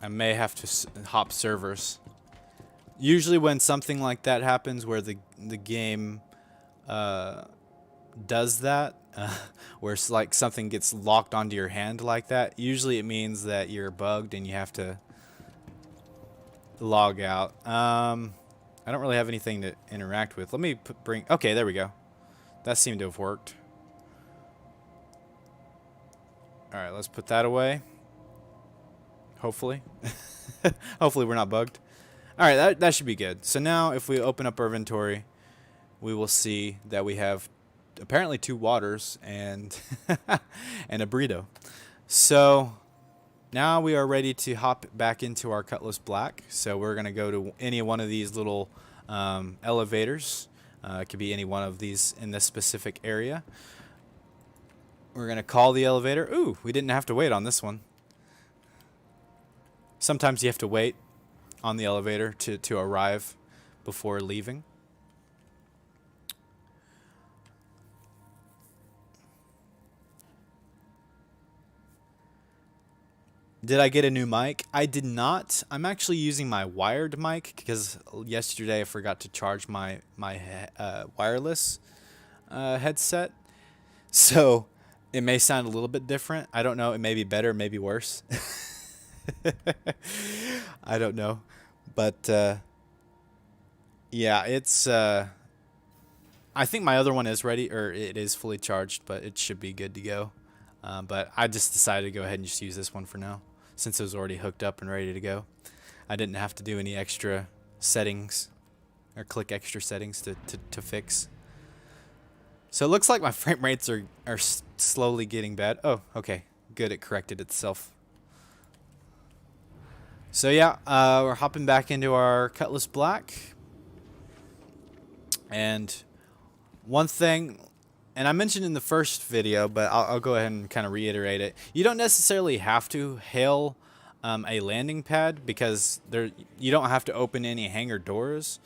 I may have to hop servers. Usually when something like that happens, where the game does that, where it's like something gets locked onto your hand like that, usually it means that you're bugged and you have to log out. I don't really have anything to interact with. Let me bring... Okay, there we go. That seemed to have worked. Alright, let's put that away. Hopefully. Hopefully we're not bugged. Alright, that should be good. So now if we open up our inventory, we will see that we have apparently 2 waters and and a burrito. So now we are ready to hop back into our Cutlass Black. So we're going to go to any one of these little elevators. It could be any one of these in this specific area. We're going to call the elevator. Ooh, we didn't have to wait on this one. Sometimes you have to wait on the elevator to arrive before leaving. Did I get a new mic? I did not. I'm actually using my wired mic because yesterday I forgot to charge my wireless headset. So it may sound a little bit different. I don't know. It may be better, maybe worse. I don't know. But yeah, it's... I think my other one is ready, or it is fully charged, but it should be good to go. But I just decided to go ahead and just use this one for now, since it was already hooked up and ready to go. I didn't have to do any extra settings or click extra settings to fix. So it looks like my frame rates are slowly getting bad. Oh, okay. Good, it corrected itself. So yeah, we're hopping back into our Cutlass Black. And one thing, and I mentioned in the first video, but I'll go ahead and kind of reiterate it. You don't necessarily have to hail a landing pad because you don't have to open any hangar doors.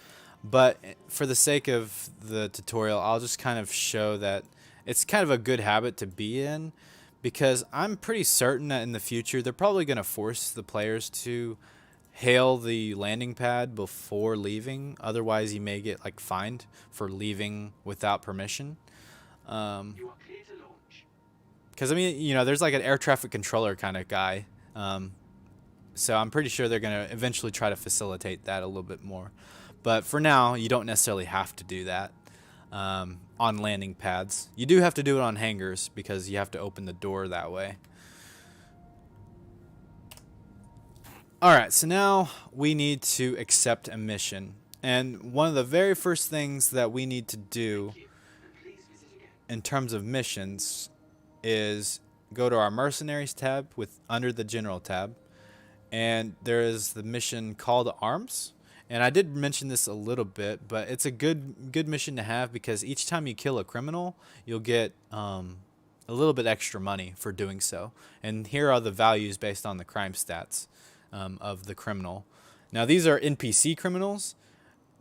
But for the sake of the tutorial, I'll just kind of show that it's kind of a good habit to be in, because I'm pretty certain that in the future they're probably going to force the players to hail the landing pad before leaving. Otherwise, you may get like fined for leaving without permission. Because I mean, you know, there's like an air traffic controller kind of guy. So I'm pretty sure they're going to eventually try to facilitate that a little bit more. But for now, you don't necessarily have to do that on landing pads. You do have to do it on hangars because you have to open the door that way. Alright, so now we need to accept a mission. And one of the very first things that we need to do in terms of missions is go to our Mercenaries tab under the General tab. And there is the mission Call to Arms. And I did mention this a little bit, but it's a good mission to have because each time you kill a criminal, you'll get a little bit extra money for doing so. And here are the values based on the crime stats of the criminal. Now these are NPC criminals.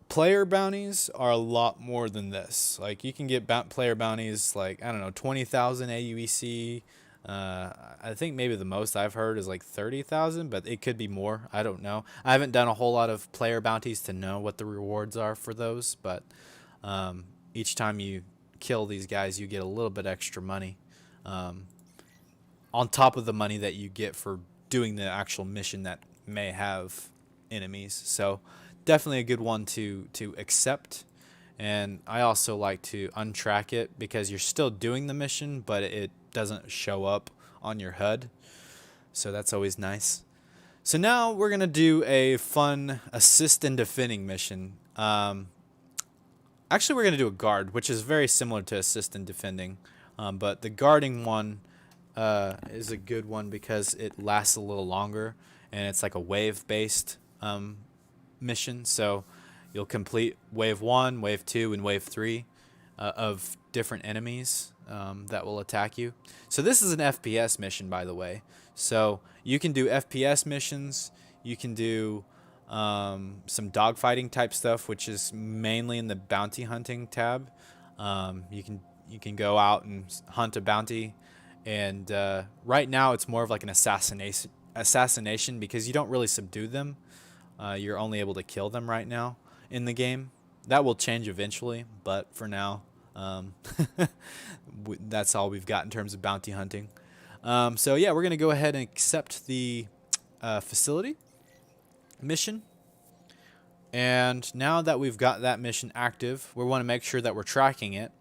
Player bounties are a lot more than this. Like you can get player bounties like, I don't know, 20,000 AUEC. I think maybe the most I've heard is like 30,000, but it could be more. I don't know. I haven't done a whole lot of player bounties to know what the rewards are for those, but each time you kill these guys, you get a little bit extra money on top of the money that you get for doing the actual mission that may have enemies. So definitely a good one to accept. And I also like to untrack it because you're still doing the mission, but it doesn't show up on your HUD. So that's always nice. So now we're going to do a fun assist in defending mission. Actually, we're going to do a guard, which is very similar to assist in defending. But the guarding one is a good one because it lasts a little longer. And it's like a wave-based mission. So you'll complete wave 1, wave 2, and wave 3 of different enemies that will attack you. So this is an FPS mission, by the way. So you can do FPS missions. You can do some dogfighting type stuff, which is mainly in the bounty hunting tab. You can go out and hunt a bounty. And right now it's more of like an assassination because you don't really subdue them. You're only able to kill them right now in the game. That will change eventually, but for now, that's all we've got in terms of bounty hunting. So yeah, we're going to go ahead and accept the facility mission. And now that we've got that mission active, we want to make sure that we're tracking it.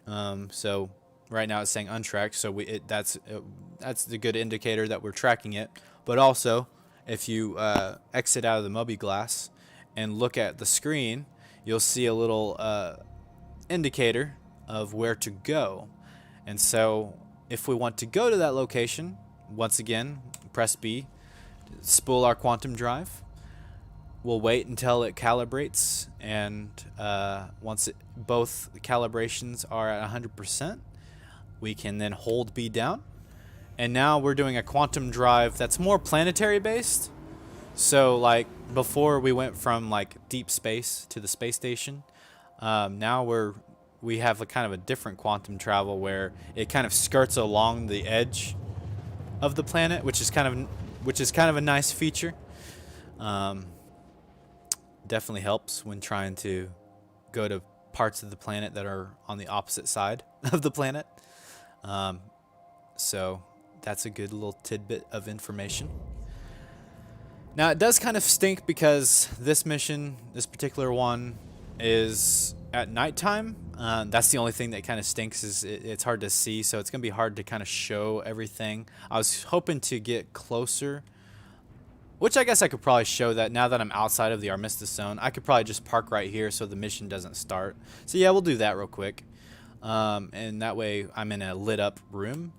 So right now it's saying untracked, so that's the good indicator that we're tracking it. But also, if you exit out of the Moby glass and look at the screen, you'll see a little indicator of where to go. And so if we want to go to that location, once again, press B, spool our quantum drive. We'll wait until it calibrates, and once both calibrations are at 100%, we can then hold B down. And now we're doing a quantum drive that's more planetary based. So like before we went from like deep space to the space station, now we have a kind of a different quantum travel where it kind of skirts along the edge of the planet, which is kind of a nice feature. Definitely helps when trying to go to parts of the planet that are on the opposite side of the planet. So that's a good little tidbit of information. Now it does kind of stink because this mission, this particular one, is at nighttime. That's the only thing that kind of stinks, is it's hard to see, so it's going to be hard to kind of show everything. I was hoping to get closer, which I guess I could probably show that now that I'm outside of the Armistice Zone. I could probably just park right here so the mission doesn't start. So yeah, we'll do that real quick. And that way I'm in a lit up room.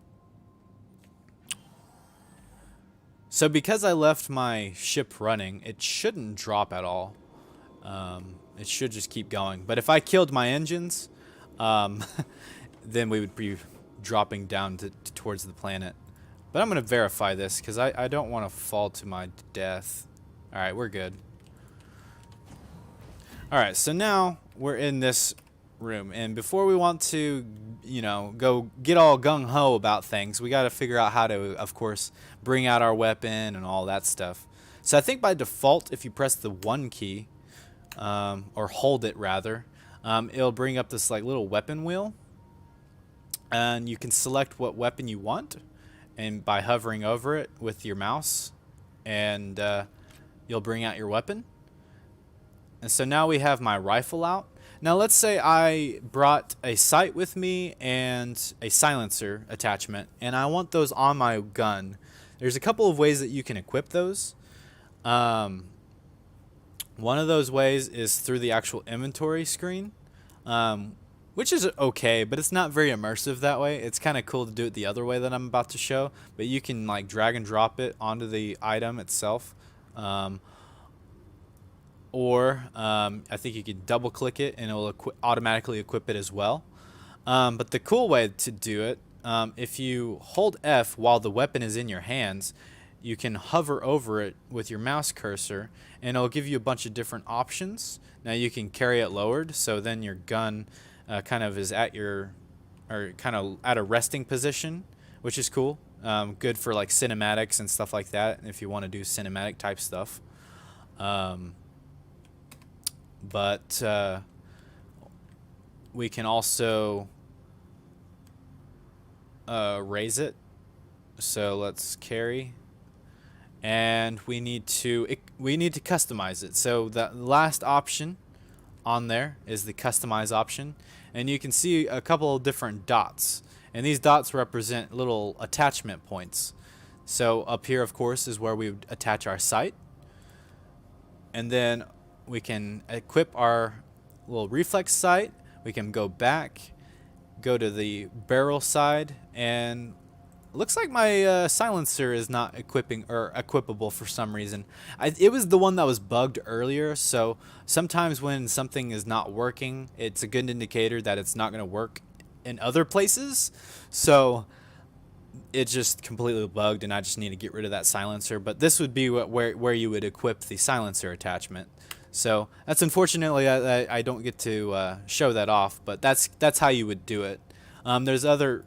So because I left my ship running, it shouldn't drop at all. It should just keep going. But if I killed my engines, um, then we would be dropping down towards the planet. But I'm going to verify this because I don't want to fall to my death. Alright, we're good. Alright, so now we're in this room. And before we want to, you know, go get all gung-ho about things, we got to figure out how to, of course, bring out our weapon and all that stuff. So I think by default, if you press the 1 key, or hold it rather, it'll bring up this like little weapon wheel. And you can select what weapon you want, and by hovering over it with your mouse, and you'll bring out your weapon. And so now we have my rifle out. Now let's say I brought a sight with me and a silencer attachment, and I want those on my gun. There's a couple of ways that you can equip those. One of those ways is through the actual inventory screen, which is okay, but it's not very immersive that way. It's kind of cool to do it the other way that I'm about to show, but you can like drag and drop it onto the item itself. Or I think you can double click it and it will automatically equip it as well. But the cool way to do it, if you hold F while the weapon is in your hands, you can hover over it with your mouse cursor and it'll give you a bunch of different options. Now you can carry it lowered, so then your gun kind of is at your, or kind of at a resting position, which is cool. Good for like cinematics and stuff like that if you want to do cinematic type stuff. But we can also raise it. So let's carry, and we need to customize it. So the last option on there is the customize option, and you can see a couple of different dots, and these dots represent little attachment points. So up here, of course, is where we would attach our sight, and then we can equip our little reflex sight. We can go back, go to the barrel side, and looks like my silencer is not equipable for some reason. It was the one that was bugged earlier, so sometimes when something is not working, it's a good indicator that it's not going to work in other places. So it just completely bugged, and I just need to get rid of that silencer. But this would be where you would equip the silencer attachment. So that's unfortunately I don't get to show that off, but that's how you would do it. There's other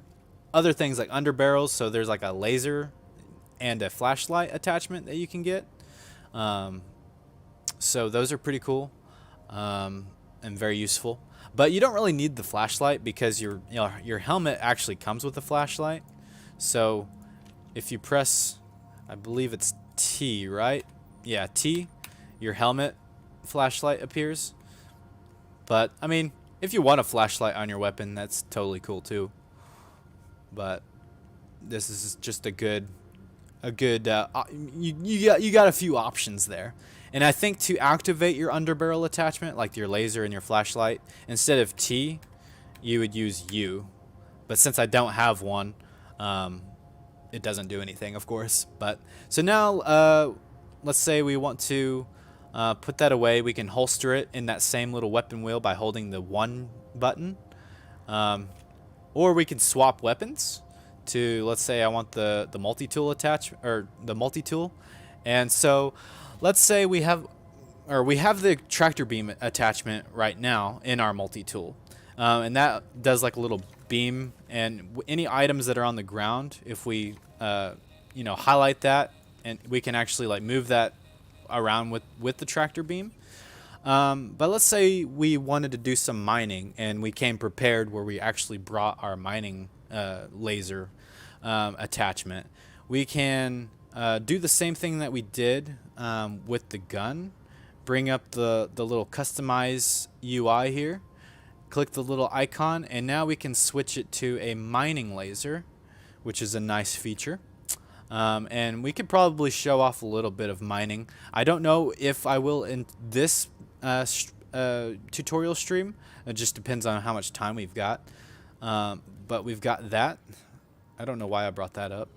things like under barrels, so there's like a laser and a flashlight attachment that you can get. So those are pretty cool and very useful. But you don't really need the flashlight because your helmet actually comes with a flashlight. So if you press, I believe it's T, right? Yeah, T, your helmet flashlight appears. But I mean, if you want a flashlight on your weapon, that's totally cool too. But this is just a good you got a few options there. And I think to activate your underbarrel attachment, like your laser and your flashlight, instead of T, you would use U. But since I don't have one, it doesn't do anything, of course. But so now let's say we want to put that away. We can holster it in that same little weapon wheel by holding the 1 button. Or we can swap weapons to, let's say I want the multi-tool attachment, or the multi-tool. And so let's say we have the tractor beam attachment right now in our multi-tool. And that does like a little beam, and any items that are on the ground, if we highlight that, and we can actually like move that around with the tractor beam. But let's say we wanted to do some mining, and we came prepared where we actually brought our mining laser attachment. We can do the same thing that we did with the gun. Bring up the little customize UI here, click the little icon, and now we can switch it to a mining laser, which is a nice feature. And we could probably show off a little bit of mining. I don't know if I will in this tutorial stream. It just depends on how much time we've got. But we've got that. I don't know why I brought that up.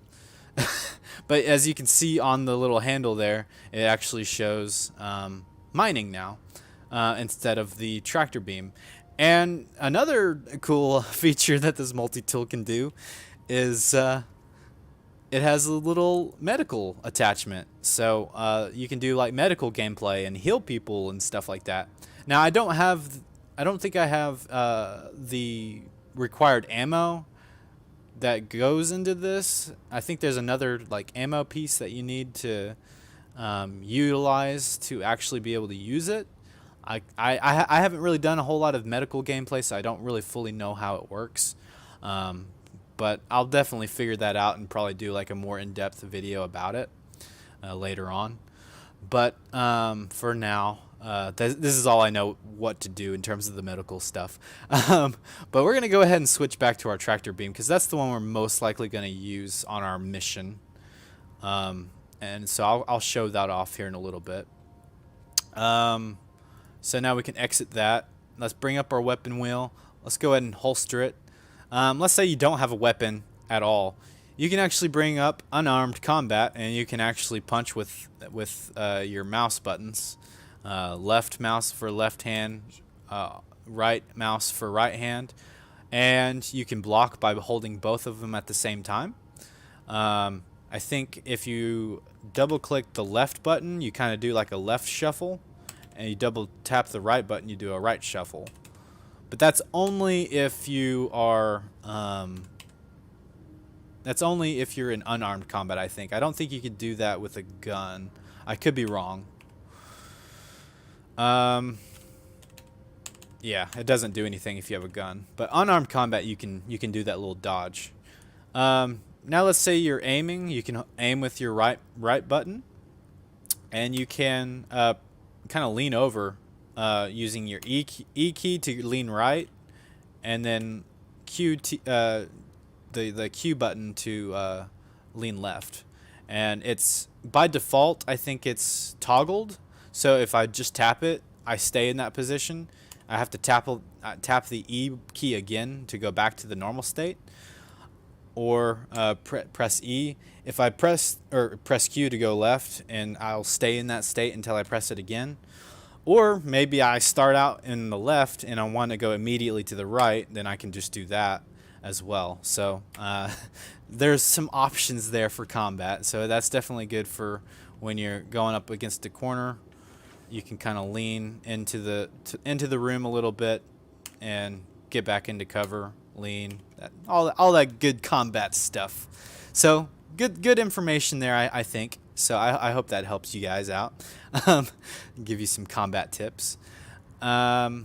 But as you can see on the little handle there, it actually shows mining now instead of the tractor beam. And another cool feature that this multi-tool can do is it has a little medical attachment. So you can do like medical gameplay and heal people and stuff like that. Now I don't think I have the required ammo that goes into this. I think there's another like ammo piece that you need to utilize to actually be able to use it. I haven't really done a whole lot of medical gameplay, so I don't really fully know how it works. But I'll definitely figure that out and probably do like a more in-depth video about it later on. But for now, this is all I know what to do in terms of the medical stuff. But we're going to go ahead and switch back to our tractor beam because that's the one we're most likely going to use on our mission. And so I'll show that off here in a little bit. So now we can exit that. Let's bring up our weapon wheel. Let's go ahead and holster it. Let's say you don't have a weapon at all. You can actually bring up Unarmed Combat, and you can actually punch with your mouse buttons. Left mouse for left hand, right mouse for right hand, and you can block by holding both of them at the same time. I think if you double click the left button, you kind of do like a left shuffle, and you double tap the right button, you do a right shuffle. But that's only if you are that's only if you're in unarmed combat, I think. I don't think you could do that with a gun. I could be wrong. Yeah, it doesn't do anything if you have a gun. But unarmed combat, you can do that little dodge. Now let's say you're aiming. You can aim with your right button, and you can kind of lean over using your E key to lean right, and then the Q button to lean left. And it's by default, I think it's toggled. So if I just tap it, I stay in that position. I have to tap the E key again to go back to the normal state, or press E. If I press Q to go left, and I'll stay in that state until I press it again. Or maybe I start out in the left and I want to go immediately to the right, then I can just do that as well. So there's some options there for combat. So that's definitely good for when you're going up against a corner. You can kind of lean into the room a little bit and get back into cover, lean, all that good combat stuff. So good information there, I think. So I hope that helps you guys out. Give you some combat tips. I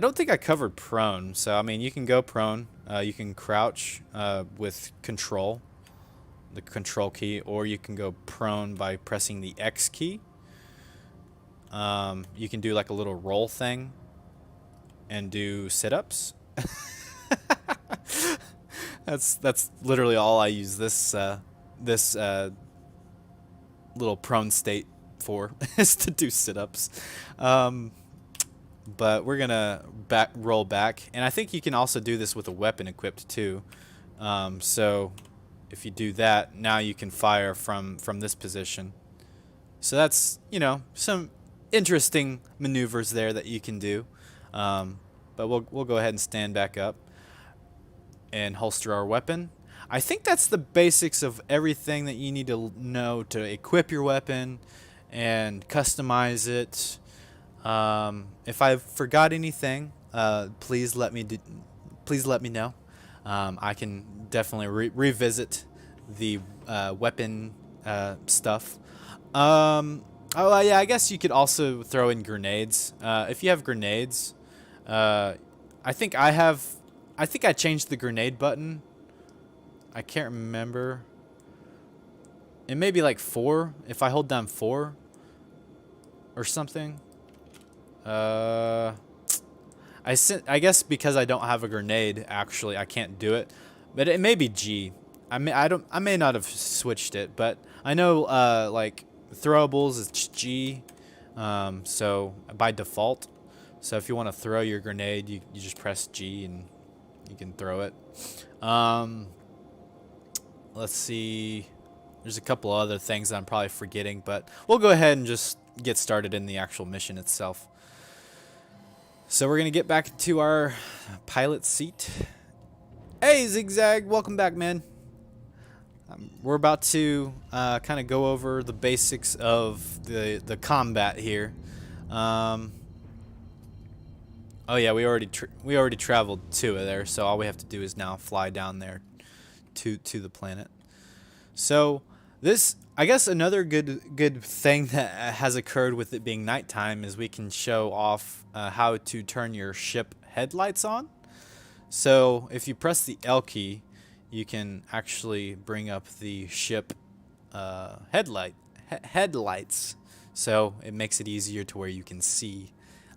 don't think I covered prone. So I mean, you can go prone. You can crouch with control, the control key, or you can go prone by pressing the X key. You can do like a little roll thing and do sit-ups. That's literally all I use this little prone state for is to do sit-ups. But we're gonna roll back, and I think you can also do this with a weapon equipped too. So if you do that, now you can fire from this position. So that's, you know, some interesting maneuvers there that you can do. But we'll go ahead and stand back up and holster our weapon. I think that's the basics of everything that you need to know to equip your weapon and customize it. If I forgot anything, please let me know. I can definitely revisit the weapon stuff. Oh yeah, I guess you could also throw in grenades. If you have grenades, I think I changed the grenade button. I can't remember. It may be like 4. If I hold down 4 or something. I guess because I don't have a grenade, actually, I can't do it. But it may be G. I may not have switched it, but I know like throwables is G. So by default. So if you want to throw your grenade, you just press G and you can throw it. Let's see. There's a couple other things that I'm probably forgetting, but we'll go ahead and just get started in the actual mission itself. So we're going to get back to our pilot seat. Hey, Zigzag, welcome back, man. We're about to kind of go over the basics of the combat here. Oh yeah, we already traveled to it there, so all we have to do is now fly down there to the planet. So this, I guess, another good thing that has occurred with it being nighttime is we can show off how to turn your ship headlights on. So if you press the L key, you can actually bring up the ship headlights. So it makes it easier to where you can see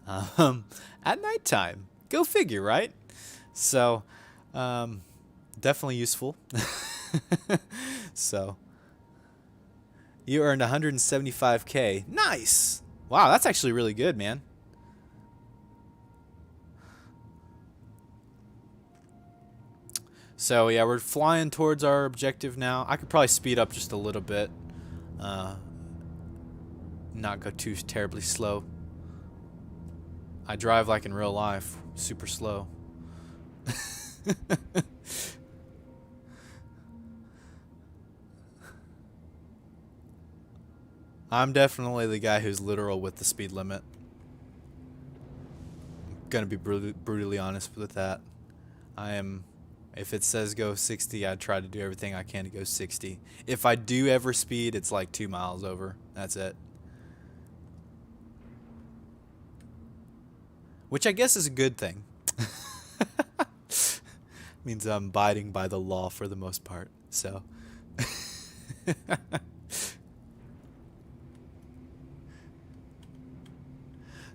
at nighttime. Go figure, right? So definitely useful. So you earned 175K. Nice. Wow, that's actually really good, man. So yeah, we're flying towards our objective now. I could probably speed up just a little bit. Not go too terribly slow. I drive like in real life, super slow. I'm definitely the guy who's literal with the speed limit. I'm gonna be brutally honest with that. I am. If it says go 60, I try to do everything I can to go 60. If I do ever speed, it's like 2 miles over. That's it. Which I guess is a good thing. Means I'm abiding by the law for the most part. So.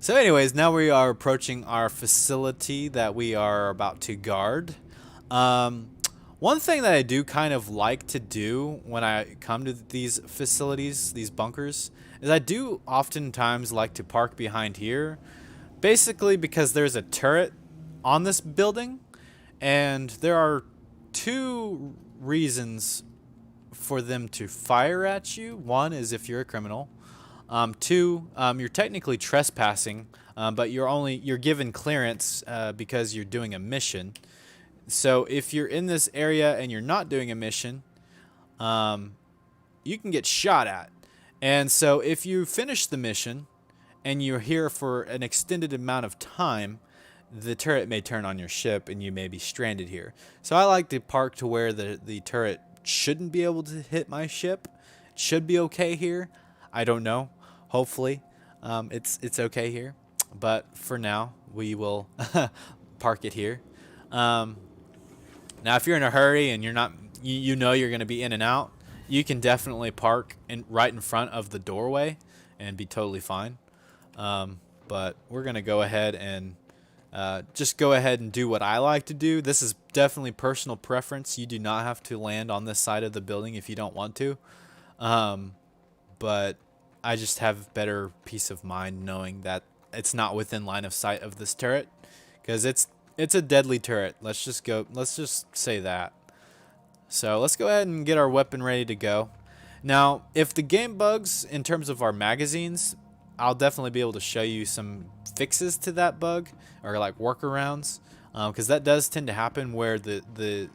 So anyways, now we are approaching our facility that we are about to guard. One thing that I do kind of like to do when I come to these facilities, these bunkers, is I do oftentimes like to park behind here. Basically because there's a turret on this building, and there are 2 reasons for them to fire at you. One is if you're a criminal. 2, you're technically trespassing, but you're given clearance because you're doing a mission. So if you're in this area and you're not doing a mission, you can get shot at. And so if you finish the mission and you're here for an extended amount of time, the turret may turn on your ship and you may be stranded here. So I like to park to where the turret shouldn't be able to hit my ship. It should be okay here. I don't know. Hopefully it's okay here. But for now, we will park it here. Now, if you're in a hurry and you're not, you know you're going to be in and out, you can definitely park right in front of the doorway and be totally fine. But we're going to go ahead and just go ahead and do what I like to do. This is definitely personal preference. You do not have to land on this side of the building if you don't want to. But I just have better peace of mind knowing that it's not within line of sight of this turret, because it's a deadly turret. Let's just say that. So let's go ahead and get our weapon ready to go. Now, if the game bugs in terms of our magazines, I'll definitely be able to show you some fixes to that bug, or like workarounds, because that does tend to happen where the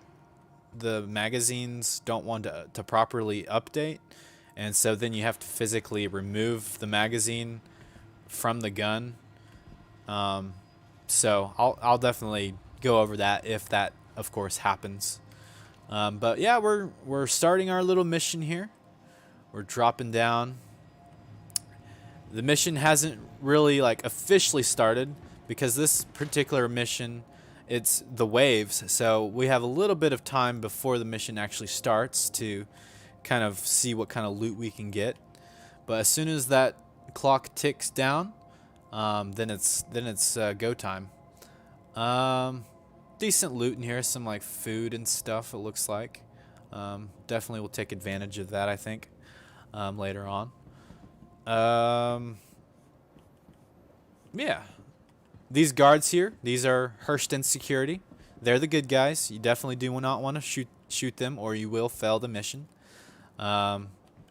magazines don't want to properly update, and so then you have to physically remove the magazine from the gun. So I'll definitely go over that if that, of course, happens. But yeah, we're starting our little mission here. We're dropping down. The mission hasn't really like officially started because this particular mission, it's the waves. So we have a little bit of time before the mission actually starts to kind of see what kind of loot we can get. But as soon as that clock ticks down, then it's go time. Decent loot in here, some like food and stuff. It looks like. Definitely will take advantage of that, I think, later on. Yeah, these guards here, these are Hurston security. They're the good guys. You definitely do not want to shoot them, or you will fail the mission.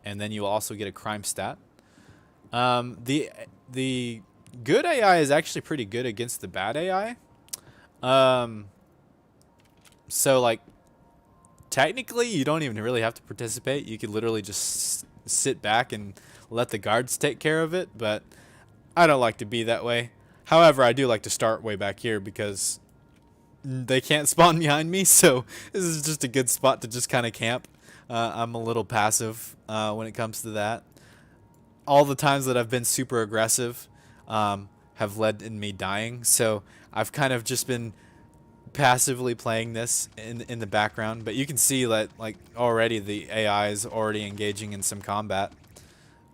and then you'll also get a crime stat. The good AI is actually pretty good against the bad AI. So like technically you don't even really have to participate. You could literally just sit back and let the guards take care of it, but I don't like to be that way. However, I do like to start way back here because they can't spawn behind me, so this is just a good spot to just kind of camp. I'm a little passive when it comes to that. All the times that I've been super aggressive have led in me dying, so I've kind of just been passively playing this in the background. But you can see that like already the AI is already engaging in some combat.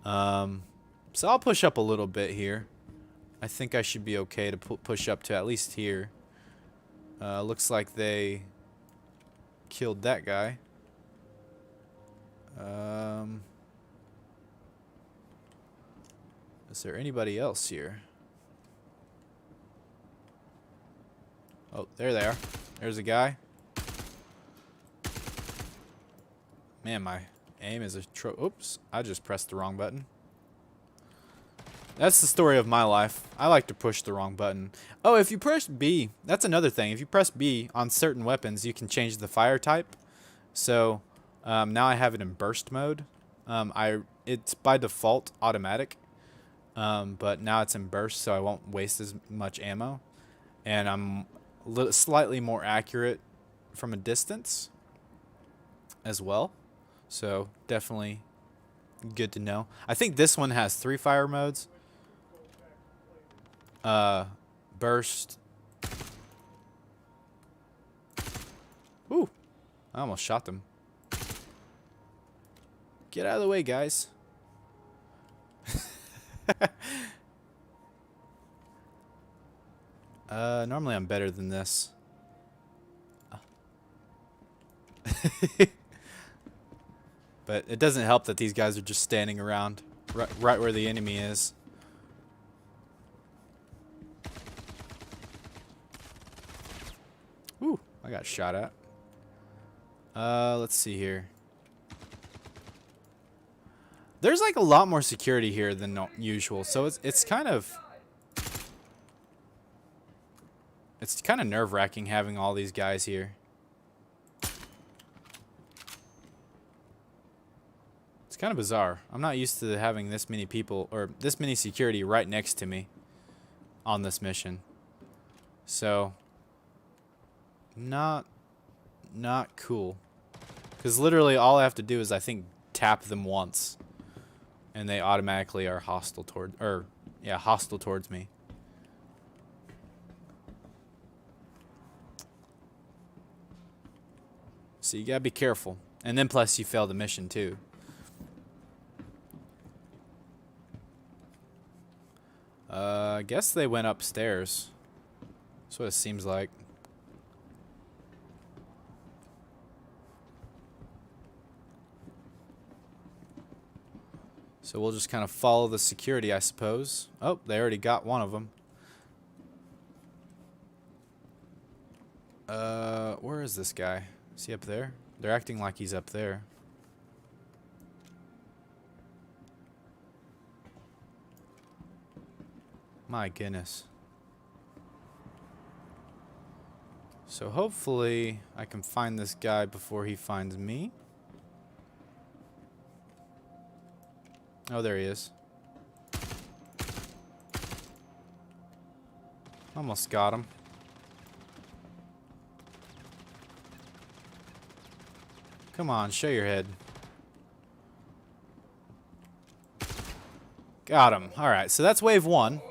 So I'll push up a little bit here. I think I should be okay to push up to at least here. Looks like they killed that guy. Is there anybody else here? Oh, there they are. There's a guy. Man, my aim is a oops, I just pressed the wrong button. That's the story of my life. I like to push the wrong button. Oh, if you press B, that's another thing. If you press B on certain weapons, you can change the fire type. So now I have it in burst mode. It's by default automatic, but now it's in burst, so I won't waste as much ammo. And I'm slightly more accurate from a distance as well. So definitely good to know. I think this one has 3 fire modes. Burst. Ooh, I almost shot them. Get out of the way, guys. Normally I'm better than this. But it doesn't help that these guys are just standing around right where the enemy is. Ooh, I got shot at. Let's see here. There's like a lot more security here than usual, so it's kind of nerve-wracking having all these guys here. It's kind of bizarre. I'm not used to having this many people or this many security right next to me on this mission. So not cool. Because literally all I have to do is I think tap them once and they automatically are hostile towards me. So you gotta be careful. And then plus you fail the mission too. I guess they went upstairs. That's what it seems like. So we'll just kind of follow the security, I suppose. Oh, they already got one of them. Where is this guy? Is he up there? They're acting like he's up there. My goodness. So hopefully I can find this guy before he finds me. Oh, there he is. Almost got him. Come on, show your head. Got him. Alright, so that's wave 1.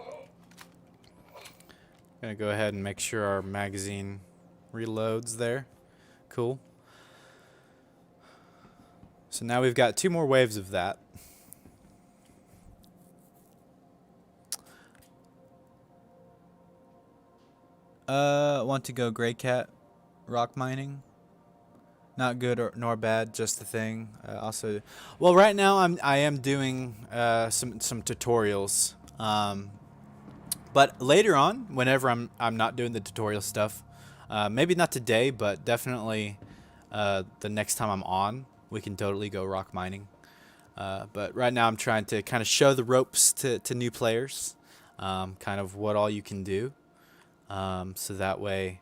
Gonna go ahead and make sure our magazine reloads there. Cool. So now we've got 2 more waves of that. Want to go gray cat rock mining? Not good nor bad, just the thing. Also, well, right now I am doing some tutorials. But later on, whenever I'm not doing the tutorial stuff, maybe not today, but definitely the next time I'm on, we can totally go rock mining. But right now I'm trying to kind of show the ropes to new players, kind of what all you can do. So that way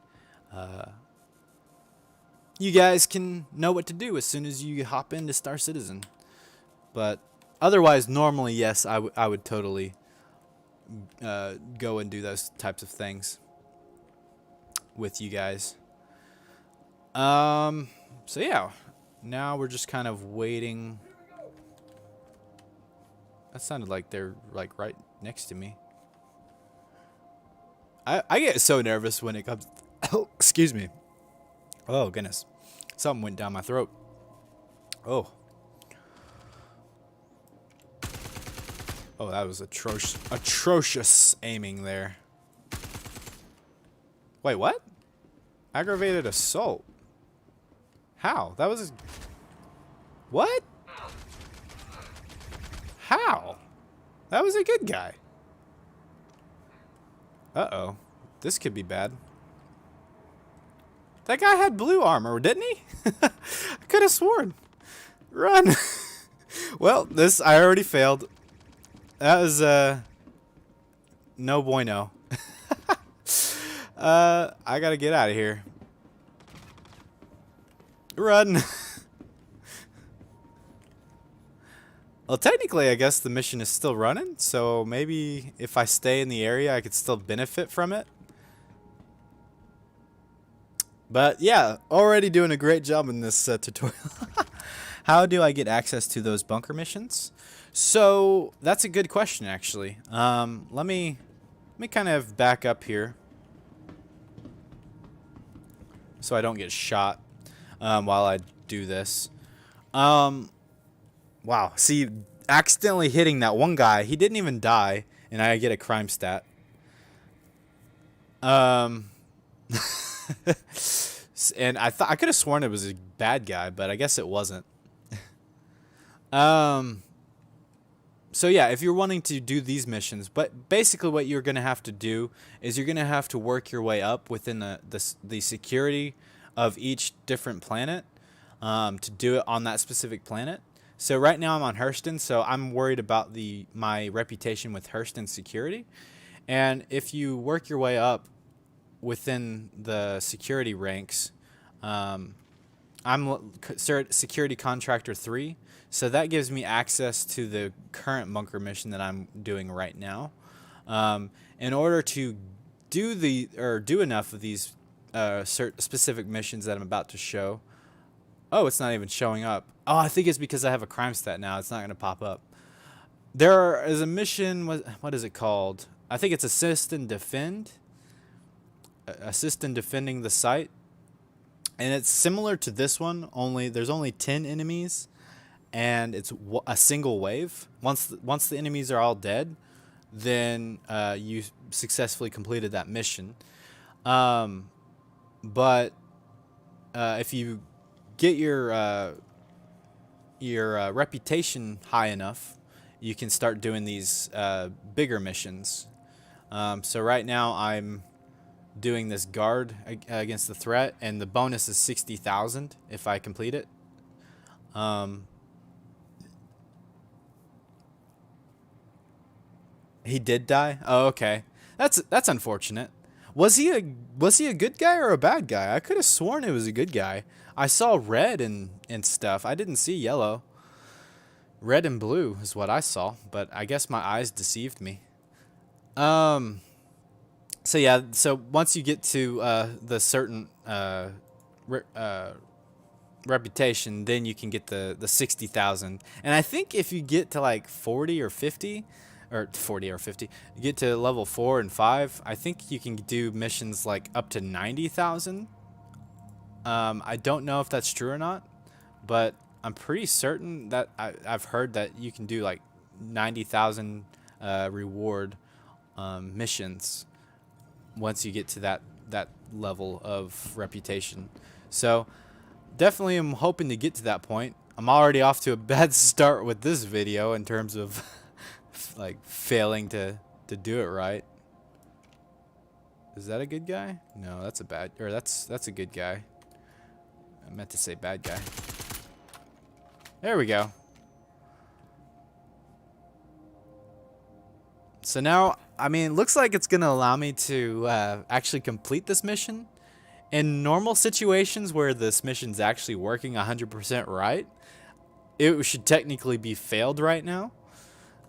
you guys can know what to do as soon as you hop into Star Citizen. But otherwise, normally, yes, I would totally go and do those types of things with you guys. So yeah, now we're just kind of waiting. That sounded like they're like right next to me. I get so nervous when it comes. Oh, excuse me. Oh goodness, something went down my throat. Oh. Oh, that was atrocious aiming there. Wait, what? Aggravated assault. How? That was... What? How? That was a good guy. Uh-oh. This could be bad. That guy had blue armor, didn't he? I could have sworn. Run. Well, this... I already failed. That was, no bueno. I gotta get out of here. Run. Well, technically, I guess the mission is still running, so maybe if I stay in the area, I could still benefit from it. But yeah, already doing a great job in this tutorial. How do I get access to those bunker missions? So that's a good question, actually. Let me kind of back up here so I don't get shot while I do this. Wow. See, accidentally hitting that one guy. He didn't even die, and I get a crime stat. And I thought I could have sworn it was a bad guy, but I guess it wasn't. So yeah, if you're wanting to do these missions, but basically what you're going to have to do is you're going to have to work your way up within the security of each different planet to do it on that specific planet. So right now I'm on Hurston, so I'm worried about my reputation with Hurston security. And if you work your way up within the security ranks, I'm security contractor 3. So that gives me access to the current bunker mission that I'm doing right now. In order to do enough of these specific missions that I'm about to show. Oh, it's not even showing up. Oh, I think it's because I have a crime stat now. It's not going to pop up. There is a mission. What is it called? I think it's assist and defend. Assist in defending the site. And it's similar to this one. Only there's only 10 enemies. And it's a single wave. Once the enemies are all dead, then you successfully completed that mission. But if you get your reputation high enough, you can start doing these bigger missions. So right now I'm doing this guard against the threat, and the bonus is 60,000 if I complete it. He did die? Oh, okay. That's unfortunate. Was he a good guy or a bad guy? I could have sworn it was a good guy. I saw red and stuff. I didn't see yellow. Red and blue is what I saw, but I guess my eyes deceived me. So yeah, so once you get to the certain reputation, then you can get the 60,000. And I think if you get to like 40 or 50, or 40 or 50, you get to level 4 and 5, I think you can do missions like up to 90,000. I don't know if that's true or not, but I'm pretty certain that I've heard that you can do like 90,000 reward missions once you get to that level of reputation. So definitely I'm hoping to get to that point. I'm already off to a bad start with this video in terms of like failing to do it right. Is that a good guy? No, that's a bad, or that's a good guy. I meant to say bad guy. There we go. So now, I mean, it looks like it's going to allow me to actually complete this mission. In normal situations where this mission's actually working 100% right, it should technically be failed right now.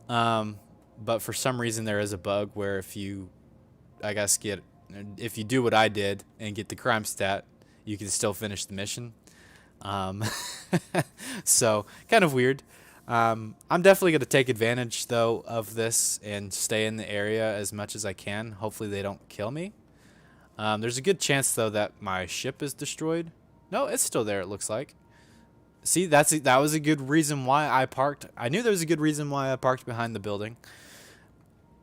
But for some reason there is a bug where if you, I guess, if you do what I did and get the crime stat, you can still finish the mission. Um, so kind of weird. I'm definitely going to take advantage though of this and stay in the area as much as I can. Hopefully they don't kill me. There's a good chance though that my ship is destroyed. No, it's still there. It looks like. See, that was a good reason why I parked. I knew there was a good reason why I parked behind the building.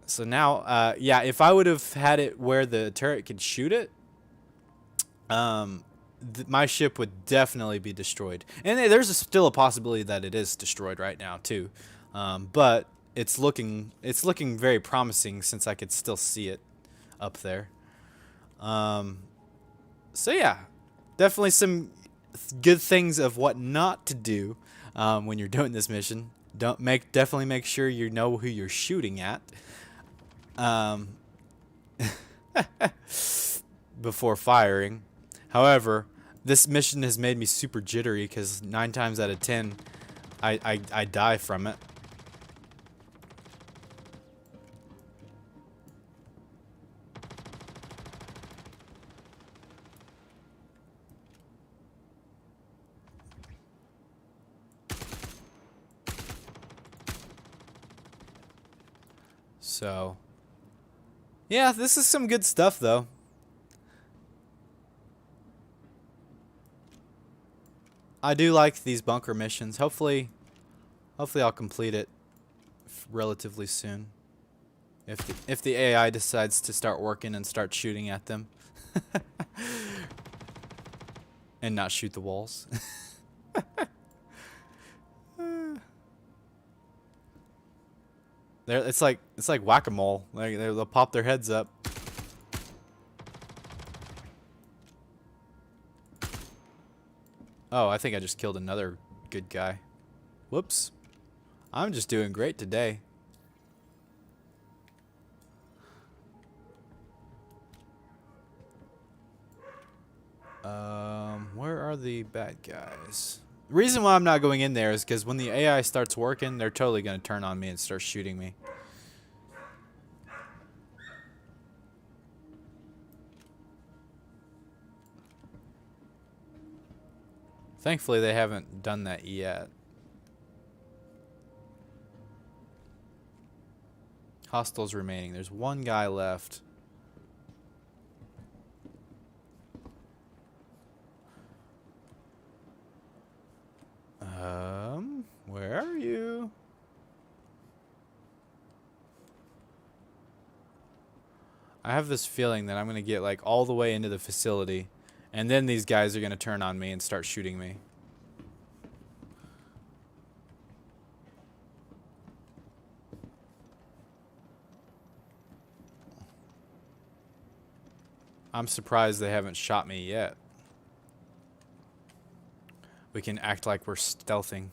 So now, yeah, if I would have had it where the turret could shoot it, my ship would definitely be destroyed. And there's still a possibility that it is destroyed right now too. But it's looking very promising since I could still see it up there. So yeah, definitely some good things of what not to do when you're doing this mission. Definitely make sure you know who you're shooting at before firing. However, this mission has made me super jittery because 9 times out of 10 I die from it. So, yeah, this is some good stuff, though. I do like these bunker missions. Hopefully I'll complete it relatively soon. If the AI decides to start working and start shooting at them, and not shoot the walls. It's like whack-a-mole. Like they'll pop their heads up. Oh, I think I just killed another good guy. Whoops. I'm just doing great today. Where are the bad guys? The reason why I'm not going in there is because when the AI starts working, they're totally going to turn on me and start shooting me. Thankfully, they haven't done that yet. Hostiles remaining. There's one guy left. Where are you? I have this feeling that I'm going to get like all the way into the facility, and then these guys are going to turn on me and start shooting me. I'm surprised they haven't shot me yet. We can act like we're stealthing.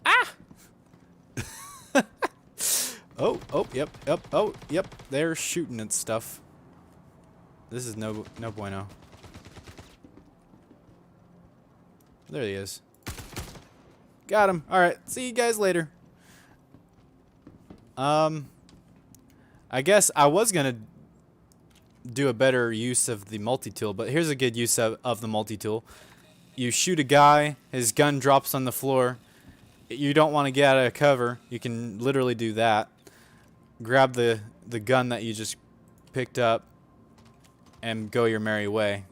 Ah! Oh, yep, oh, yep. They're shooting at stuff. This is no bueno. There he is. Got him. All right. See you guys later. I guess I was gonna do a better use of the multi-tool, but here's a good use of the multi-tool. You shoot a guy, his gun drops on the floor. You don't want to get out of cover. You can literally do that. Grab the gun that you just picked up and go your merry way.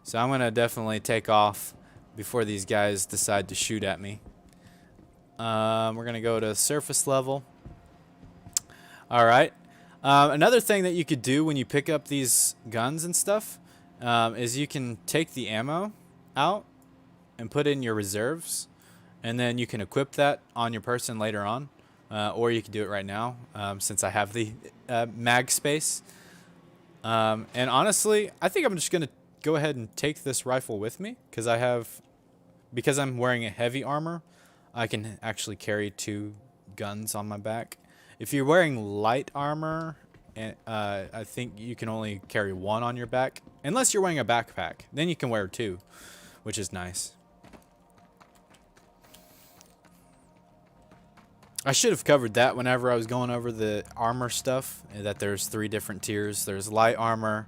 So I'm gonna definitely take off before these guys decide to shoot at me. We're gonna go to surface level. All right. Another thing that you could do when you pick up these guns and stuff is you can take the ammo out and put in your reserves, and then you can equip that on your person later on, or you can do it right now since I have the mag space. And honestly, I think I'm just gonna go ahead and take this rifle with me because I'm wearing a heavy armor. I can actually carry 2 guns on my back. If you're wearing light armor, I think you can only carry 1 on your back. Unless you're wearing a backpack. Then you can wear 2, which is nice. I should have covered that whenever I was going over the armor stuff, that there's 3 different tiers. There's light armor,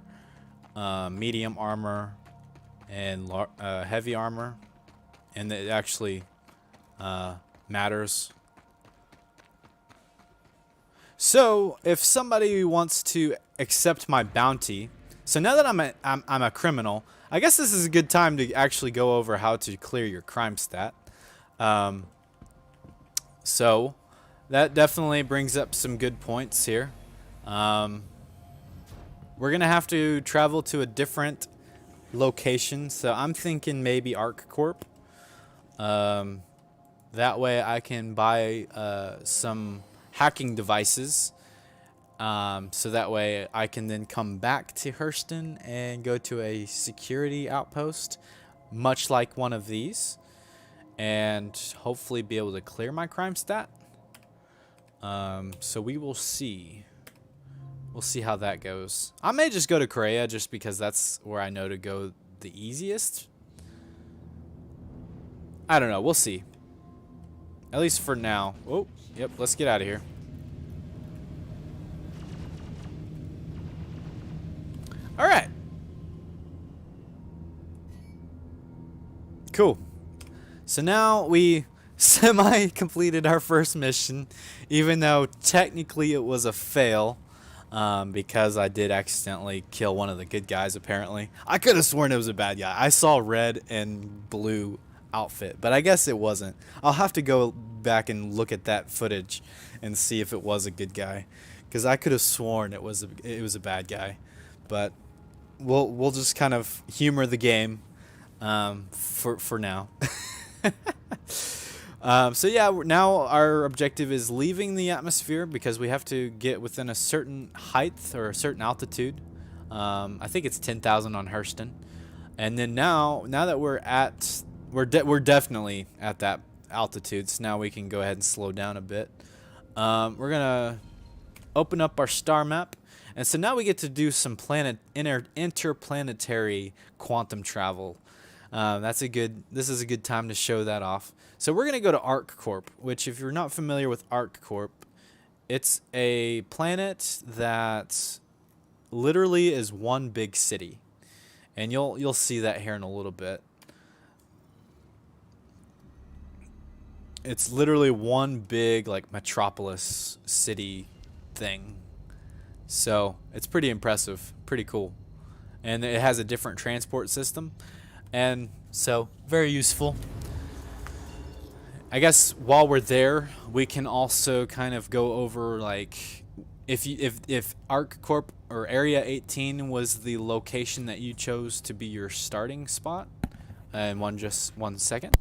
medium armor, and heavy armor. And it actually matters. So, if somebody wants to accept my bounty, so now that I'm a criminal, I guess this is a good time to actually go over how to clear your crime stat. So, that definitely brings up some good points here. We're going to have to travel to a different location, so I'm thinking maybe ArcCorp. That way I can buy some hacking devices, so that way I can then come back to Hurston and go to a security outpost, much like one of these, and hopefully be able to clear my crime stat. So we will see. We'll see how that goes. I may just go to Korea just because that's where I know to go the easiest. I don't know. We'll see. At least for now. Oh, yep. Let's get out of here. All right. Cool. So now we semi-completed our first mission, even though technically it was a fail, because I did accidentally kill one of the good guys, apparently. I could have sworn it was a bad guy. I saw red and blue outfit, but I guess it wasn't. I'll have to go back and look at that footage and see if it was a good guy, because I could have sworn it was a bad guy. But we'll just kind of humor the game for now. So yeah, now our objective is leaving the atmosphere because we have to get within a certain height or a certain altitude. I think it's 10,000 on Hurston. And then now that we're definitely at that altitude, so now we can go ahead and slow down a bit. We're gonna open up our star map, and so now we get to do some interplanetary quantum travel. This is a good time to show that off. So we're going to go to ArcCorp, which if you're not familiar with ArcCorp, it's a planet that literally is one big city. And you'll see that here in a little bit. It's literally one big like metropolis city thing. So, it's pretty impressive, pretty cool. And it has a different transport system. And so, very useful. I guess while we're there, we can also kind of go over like if ArcCorp or Area 18 was the location that you chose to be your starting spot. And one second.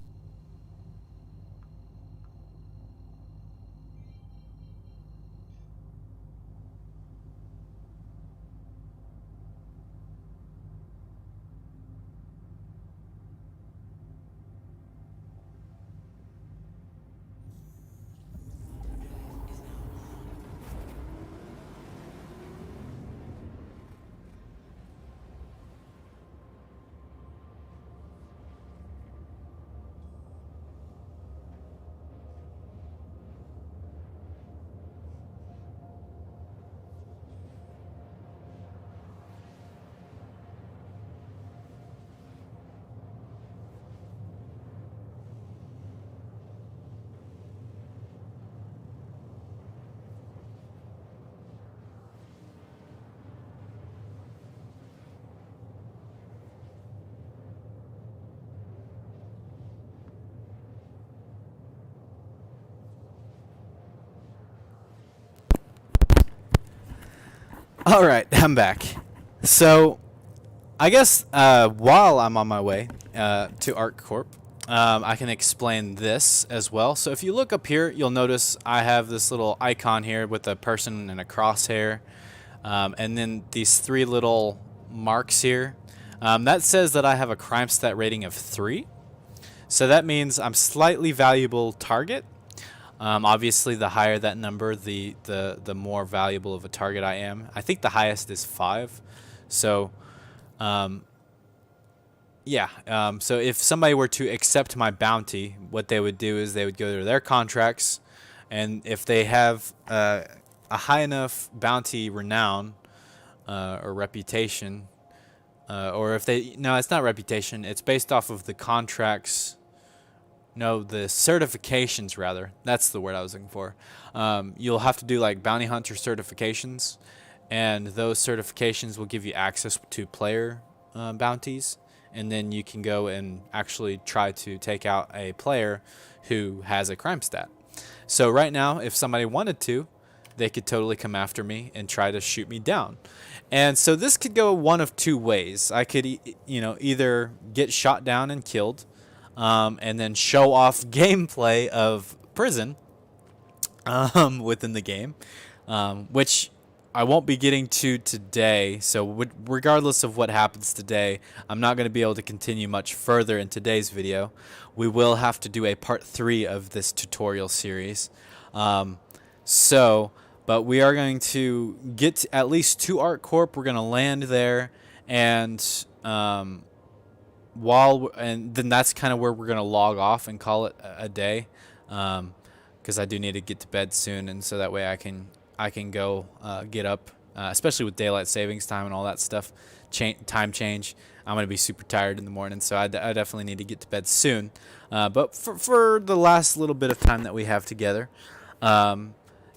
All right, I'm back. So, I guess while I'm on my way to ArcCorp, I can explain this as well. So if you look up here, you'll notice I have this little icon here with a person and a crosshair, and then these 3 little marks here. That says that I have a crime stat rating of 3. So that means I'm slightly valuable target. Obviously, the higher that number, the more valuable of a target I am. I think the highest is 5. So, um, yeah. So if somebody were to accept my bounty, what they would do is they would go to their contracts, and if they have a high enough bounty renown or reputation, or if they no, it's not reputation. It's based off of the contracts. No, the certifications rather. That's the word I was looking for. You'll have to do like bounty hunter certifications, and those certifications will give you access to player bounties, and then you can go and actually try to take out a player who has a crime stat. So right now, if somebody wanted to, they could totally come after me and try to shoot me down. And so this could go one of two ways. I could, either get shot down and killed, and then show off gameplay of prison within the game, which I won't be getting to today. So regardless of what happens today, I'm not going to be able to continue much further in today's video. We will have to do a part 3 of this tutorial series. But we are going to get to at least to ArcCorp. We're going to land there, and then that's kind of where we're going to log off and call it a day, because I do need to get to bed soon, and so that way I can go get up, especially with daylight savings time and all that stuff, time change. I'm going to be super tired in the morning, so I definitely need to get to bed soon. But for the last little bit of time that we have together,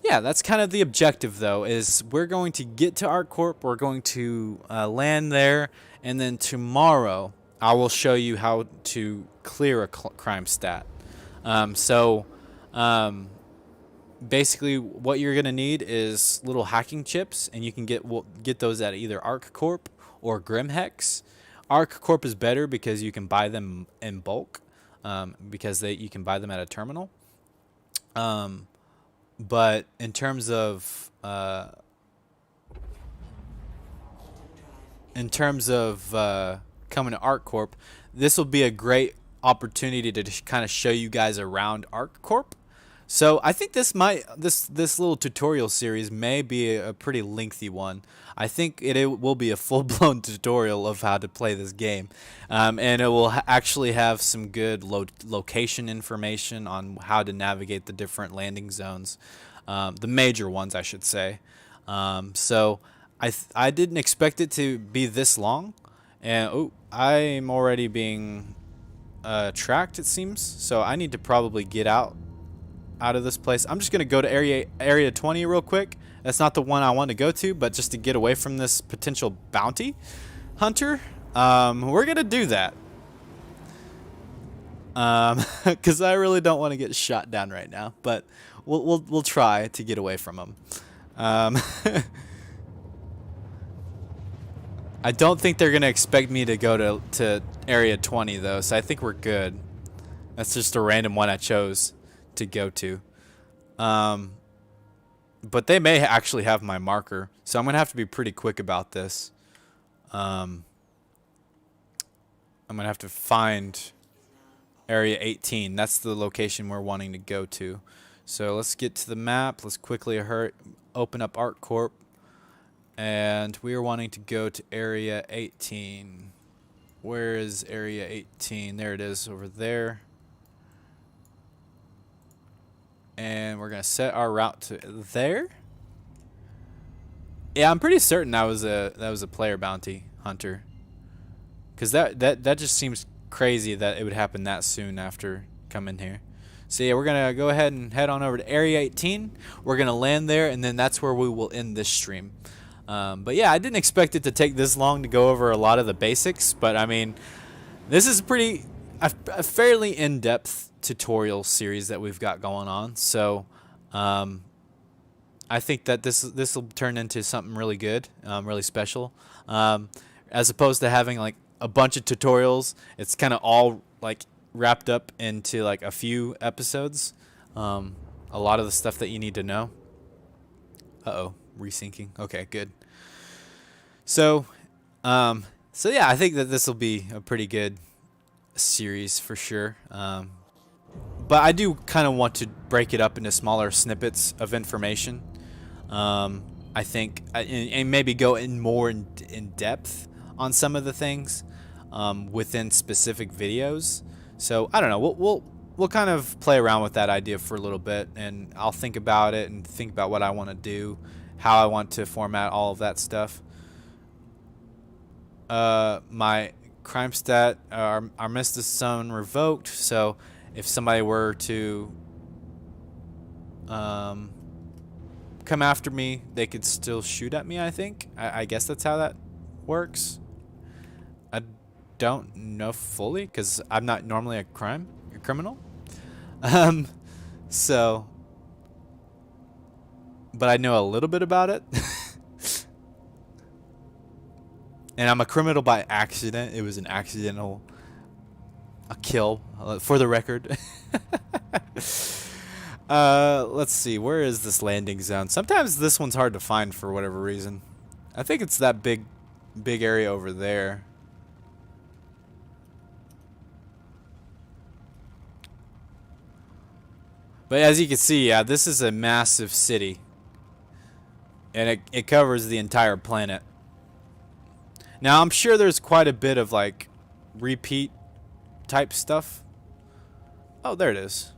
yeah, that's kind of the objective, though, is we're going to get to ArcCorp, we're going to land there, and then tomorrow I will show you how to clear a crime stat. Basically, what you're going to need is little hacking chips, and you can get those at either ArcCorp or Grimhex. ArcCorp is better because you can buy them in bulk, because you can buy them at a terminal. But in terms of coming to ArcCorp, this will be a great opportunity to kind of show you guys around ArcCorp. So I think this little tutorial series may be a pretty lengthy one. I think it will be a full-blown tutorial of how to play this game, and it will actually have some good location information on how to navigate the different landing zones, the major ones, I should say. So I didn't expect it to be this long, and I'm already being tracked, it seems. So I need to probably get out of this place. I'm just gonna go to area 20 real quick. That's not the one I want to go to, but just to get away from this potential bounty hunter, we're gonna do that, because I really don't want to get shot down right now, but we'll try to get away from him. I don't think they're gonna expect me to go to area 20 though, so I think we're good. That's just a random one I chose to go to. But they may actually have my marker, so I'm gonna have to be pretty quick about this. I'm gonna have to find area 18. That's the location we're wanting to go to. So let's get to the map. Let's quickly open up ArcCorp, and we are wanting to go to area 18. Where is area 18? There it is, over there. And we're gonna set our route to there. Yeah, I'm pretty certain that was a player bounty hunter, because that just seems crazy that it would happen that soon after coming here. So yeah, we're gonna go ahead and head on over to area 18. We're gonna land there, and then that's where we will end this stream. But yeah, I didn't expect it to take this long to go over a lot of the basics, but I mean, this is a fairly in-depth tutorial series that we've got going on. So I think that this will turn into something really good, really special. As opposed to having like a bunch of tutorials, it's kind of all like wrapped up into like a few episodes. A lot of the stuff that you need to know. Resyncing. Okay, good. So yeah, I think that this will be a pretty good series for sure. But I do kind of want to break it up into smaller snippets of information. I think, and maybe go in more in depth on some of the things within specific videos. So I don't know. We'll kind of play around with that idea for a little bit, and I'll think about it and think about what I want to do, how I want to format all of that stuff. My crime stat, our Mr. Zone revoked, so if somebody were to come after me, they could still shoot at me, I think. I guess that's how that works. I don't know fully, because I'm not normally a criminal. So, but I know a little bit about it. And I'm a criminal by accident. It was an accidental kill, for the record. Let's see. Where is this landing zone? Sometimes this one's hard to find for whatever reason. I think it's that big area over there. But as you can see, yeah, this is a massive city. And it covers the entire planet. Now, I'm sure there's quite a bit of, like, repeat type stuff. Oh, there it is.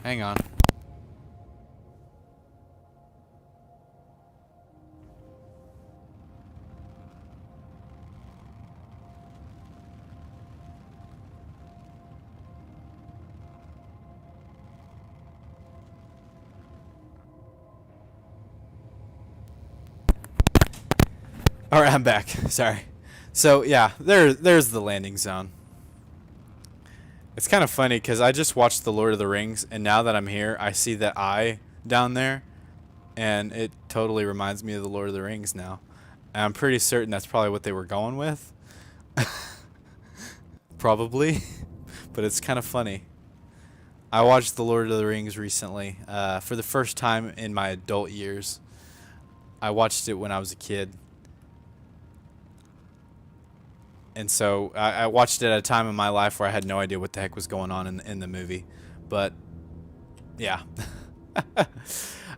Hang on. All right, I'm back. Sorry. So yeah, there's the landing zone. It's kind of funny because I just watched The Lord of the Rings, and now that I'm here, I see that eye down there, and it totally reminds me of The Lord of the Rings now. And I'm pretty certain that's probably what they were going with. Probably, but it's kind of funny. I watched The Lord of the Rings recently for the first time in my adult years. I watched it when I was a kid. And so I watched it at a time in my life where I had no idea what the heck was going on in the movie. But, yeah. All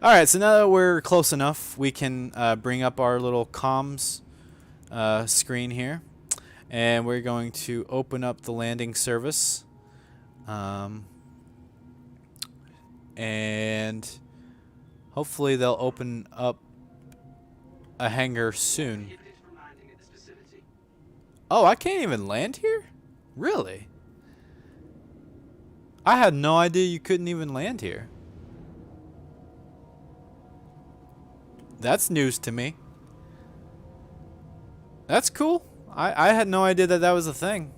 right, so now that we're close enough, we can bring up our little comms screen here. And we're going to open up the landing service. And hopefully they'll open up a hangar soon. Oh, I can't even land here? Really? I had no idea you couldn't even land here. That's news to me. That's cool. I had no idea that was a thing.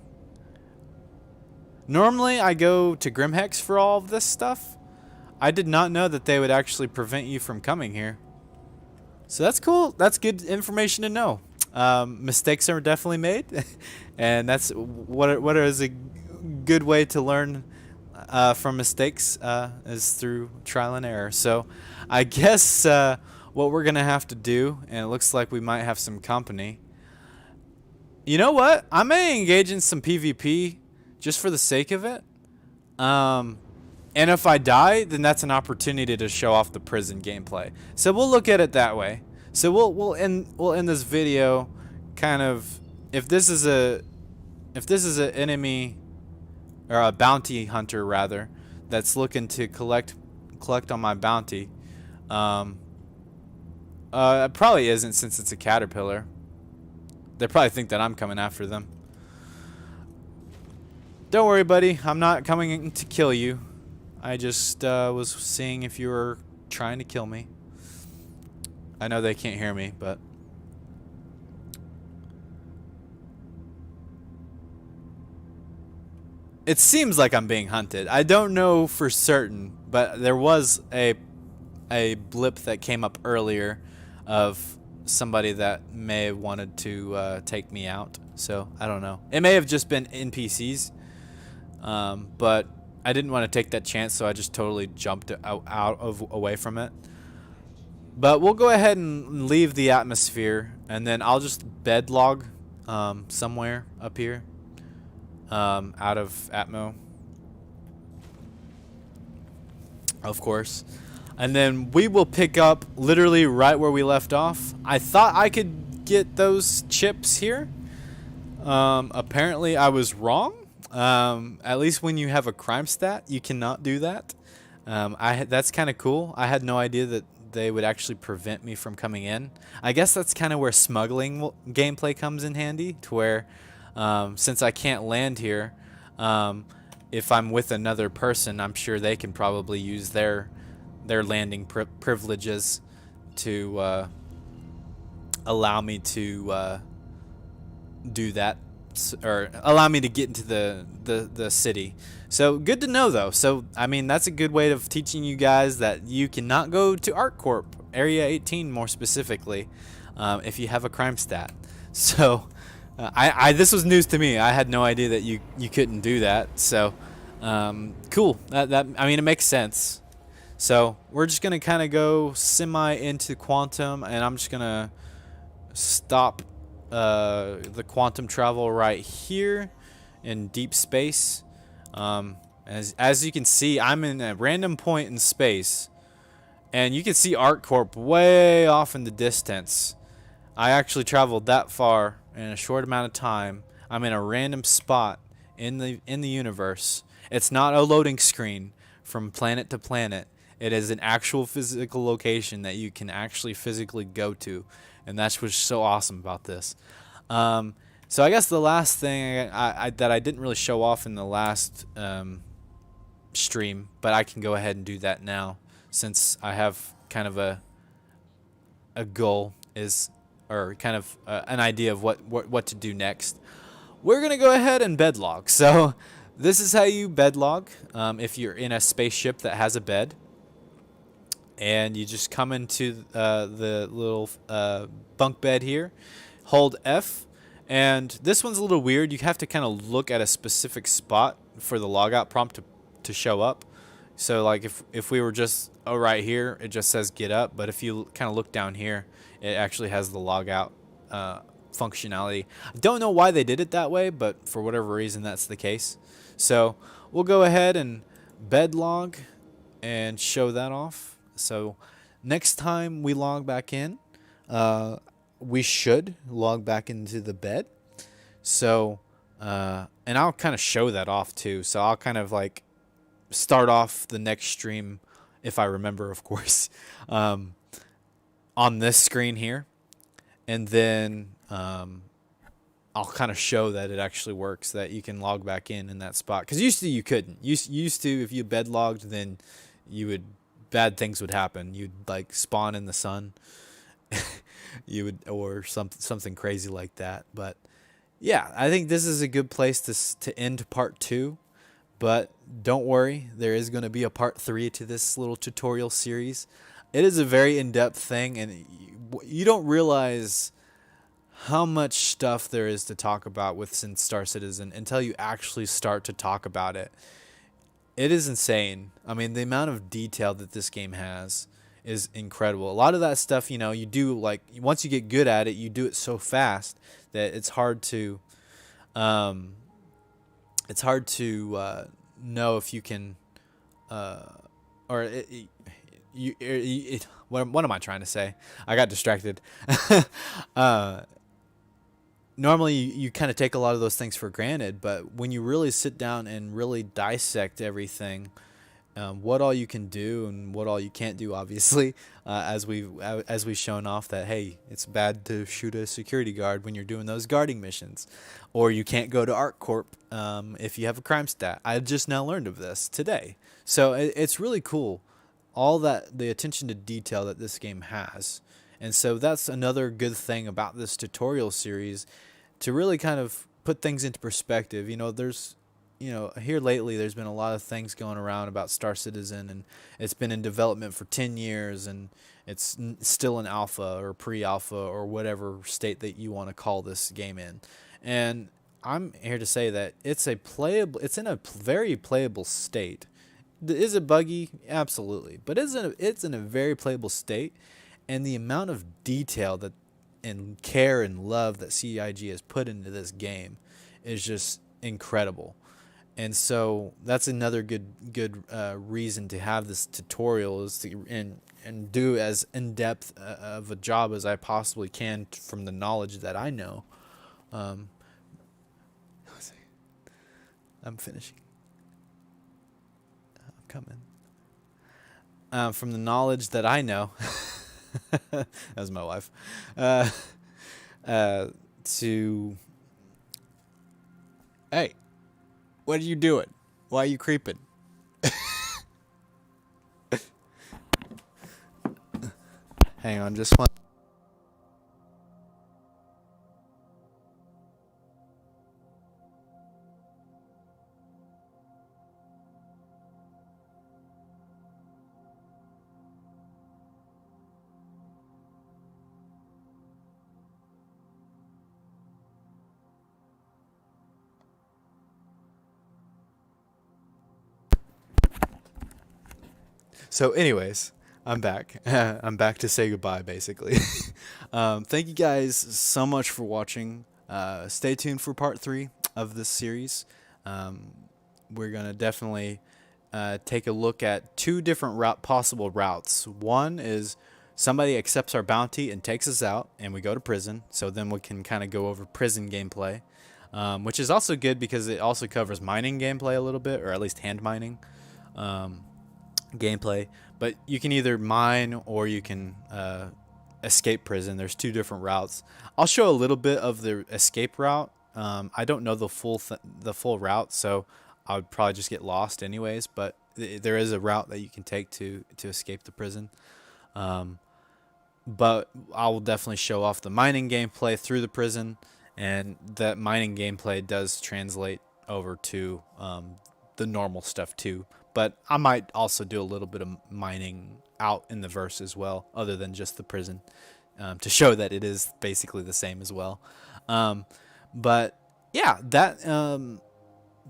Normally, I go to Grimhex for all of this stuff. I did not know that they would actually prevent you from coming here. So that's cool. That's good information to know. Mistakes are definitely made, and that's what is a good way to learn from mistakes is through trial and error. So I guess what we're gonna have to do, and it looks like we might have some company. You know what? I may engage in some PvP just for the sake of it. And if I die, then that's an opportunity to show off the prison gameplay. So we'll look at it that way. So we'll end this video kind of if this is an enemy or a bounty hunter rather that's looking to collect on my bounty. It probably isn't, since it's a caterpillar. They probably think that I'm coming after them. Don't worry, buddy. I'm not coming in to kill you. I just was seeing if you were trying to kill me. I know they can't hear me, but it seems like I'm being hunted. I don't know for certain, but there was a blip that came up earlier of somebody that may have wanted to take me out. So I don't know. It may have just been NPCs, but I didn't want to take that chance, so I just totally jumped away from it. But we'll go ahead and leave the atmosphere, and then I'll just bed log somewhere up here. out of Atmo, of course. And then we will pick up literally right where we left off. I thought I could get those chips here. Apparently I was wrong. At least when you have a crime stat, you cannot do that. That's kind of cool. I had no idea that they would actually prevent me from coming in. I guess that's kind of where smuggling gameplay comes in handy, to where since I can't land here, if I'm with another person, I'm sure they can probably use their landing privileges to allow me to do that, or allow me to get into the city. So good to know, though. So I mean, that's a good way of teaching you guys that you cannot go to ArcCorp Area 18 more specifically if you have a crime stat. So this was news to me. I had no idea that you couldn't do that. So cool. That I mean, it makes sense. So we're just gonna kind of go semi into quantum, and I'm just gonna stop the quantum travel right here in deep space. As you can see, I'm in a random point in space, and you can see ArcCorp way off in the distance. I actually traveled that far in a short amount of time. I'm in a random spot in the universe. It's not a loading screen from planet to planet. It is an actual physical location that you can actually physically go to, and that's what's so awesome about this. So I guess the last thing that I didn't really show off in the last stream, but I can go ahead and do that now, since I have kind of a goal or kind of an idea of what to do next. We're gonna go ahead and bed log. So this is how you bed log if you're in a spaceship that has a bed. And you just come into the little bunk bed here, hold F, and this one's a little weird. You have to kind of look at a specific spot for the logout prompt to show up. So like if we were just right here, it just says get up, but if you kind of look down here, it actually has the logout functionality. I don't know why they did it that way, but for whatever reason that's the case. So we'll go ahead and bed log and show that off. So next time we log back in, we should log back into the bed. So, and I'll kind of show that off too. So I'll kind of like start off the next stream, if I remember, of course, on this screen here. And then I'll kind of show that it actually works, that you can log back in that spot. Because used to you couldn't. Used to, if you bed logged, then bad things would happen. You'd like spawn in the sun. You would, or something crazy like that. But yeah, I think this is a good place to end part 2. But don't worry, there is going to be a part 3 to this little tutorial series. It is a very in-depth thing, and you don't realize how much stuff there is to talk about with Star Citizen until you actually start to talk about it. It is insane. I mean, the amount of detail that this game has is incredible. A lot of that stuff, you do, like, once you get good at it, you do it so fast that it's hard to know if you can what am I trying to say? I got distracted. Normally you kind of take a lot of those things for granted, but when you really sit down and really dissect everything, what all you can do and what all you can't do, obviously, as we've shown off that, hey, it's bad to shoot a security guard when you're doing those guarding missions, or you can't go to ArcCorp if you have a crime stat. I just now learned of this today, so it's really cool, all that the attention to detail that this game has. And so that's another good thing about this tutorial series, to really kind of put things into perspective. There's here lately there's been a lot of things going around about Star Citizen, and it's been in development for 10 years, and it's still in alpha or pre-alpha or whatever state that you want to call this game in. And I'm here to say that it's in a very playable state. Is it buggy? Absolutely. But it's in a very playable state, and the amount of detail and care and love that CIG has put into this game is just incredible. And so that's another good reason to have this tutorial, is to and do as in depth of a job as I possibly can from the knowledge that I know. Um, I'm finishing. I'm coming. From the knowledge that I know, that was my wife. Uh, to Hey, what are you doing? Why are you creeping? Hang on, just one. So, anyways, I'm back. I'm back to say goodbye, basically. Thank you guys so much for watching. Stay tuned for part 3 of this series. Um, we're going to definitely take a look at 2 different possible routes. One is somebody accepts our bounty and takes us out, and we go to prison. So then we can kind of go over prison gameplay, which is also good because it also covers mining gameplay a little bit, or at least hand mining. Gameplay, but you can either mine or you can escape prison. There's 2 different routes. I'll show a little bit of the escape route. I don't know the full route, so I would probably just get lost anyways, but there is a route that you can take to escape the prison. But I will definitely show off the mining gameplay through the prison, and that mining gameplay does translate over to the normal stuff too. But I might also do a little bit of mining out in the verse as well, other than just the prison, to show that it is basically the same as well. But yeah, that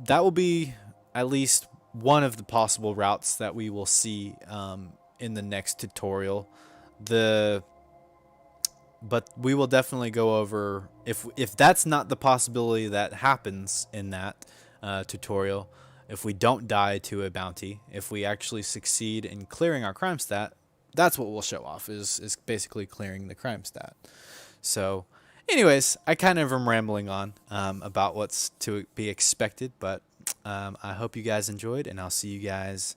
will be at least one of the possible routes that we will see in the next tutorial. But we will definitely go over, if that's not the possibility that happens in that tutorial. If we don't die to a bounty, if we actually succeed in clearing our crime stat, that's what we'll show off, is basically clearing the crime stat. So, anyways, I kind of am rambling on about what's to be expected, but I hope you guys enjoyed, and I'll see you guys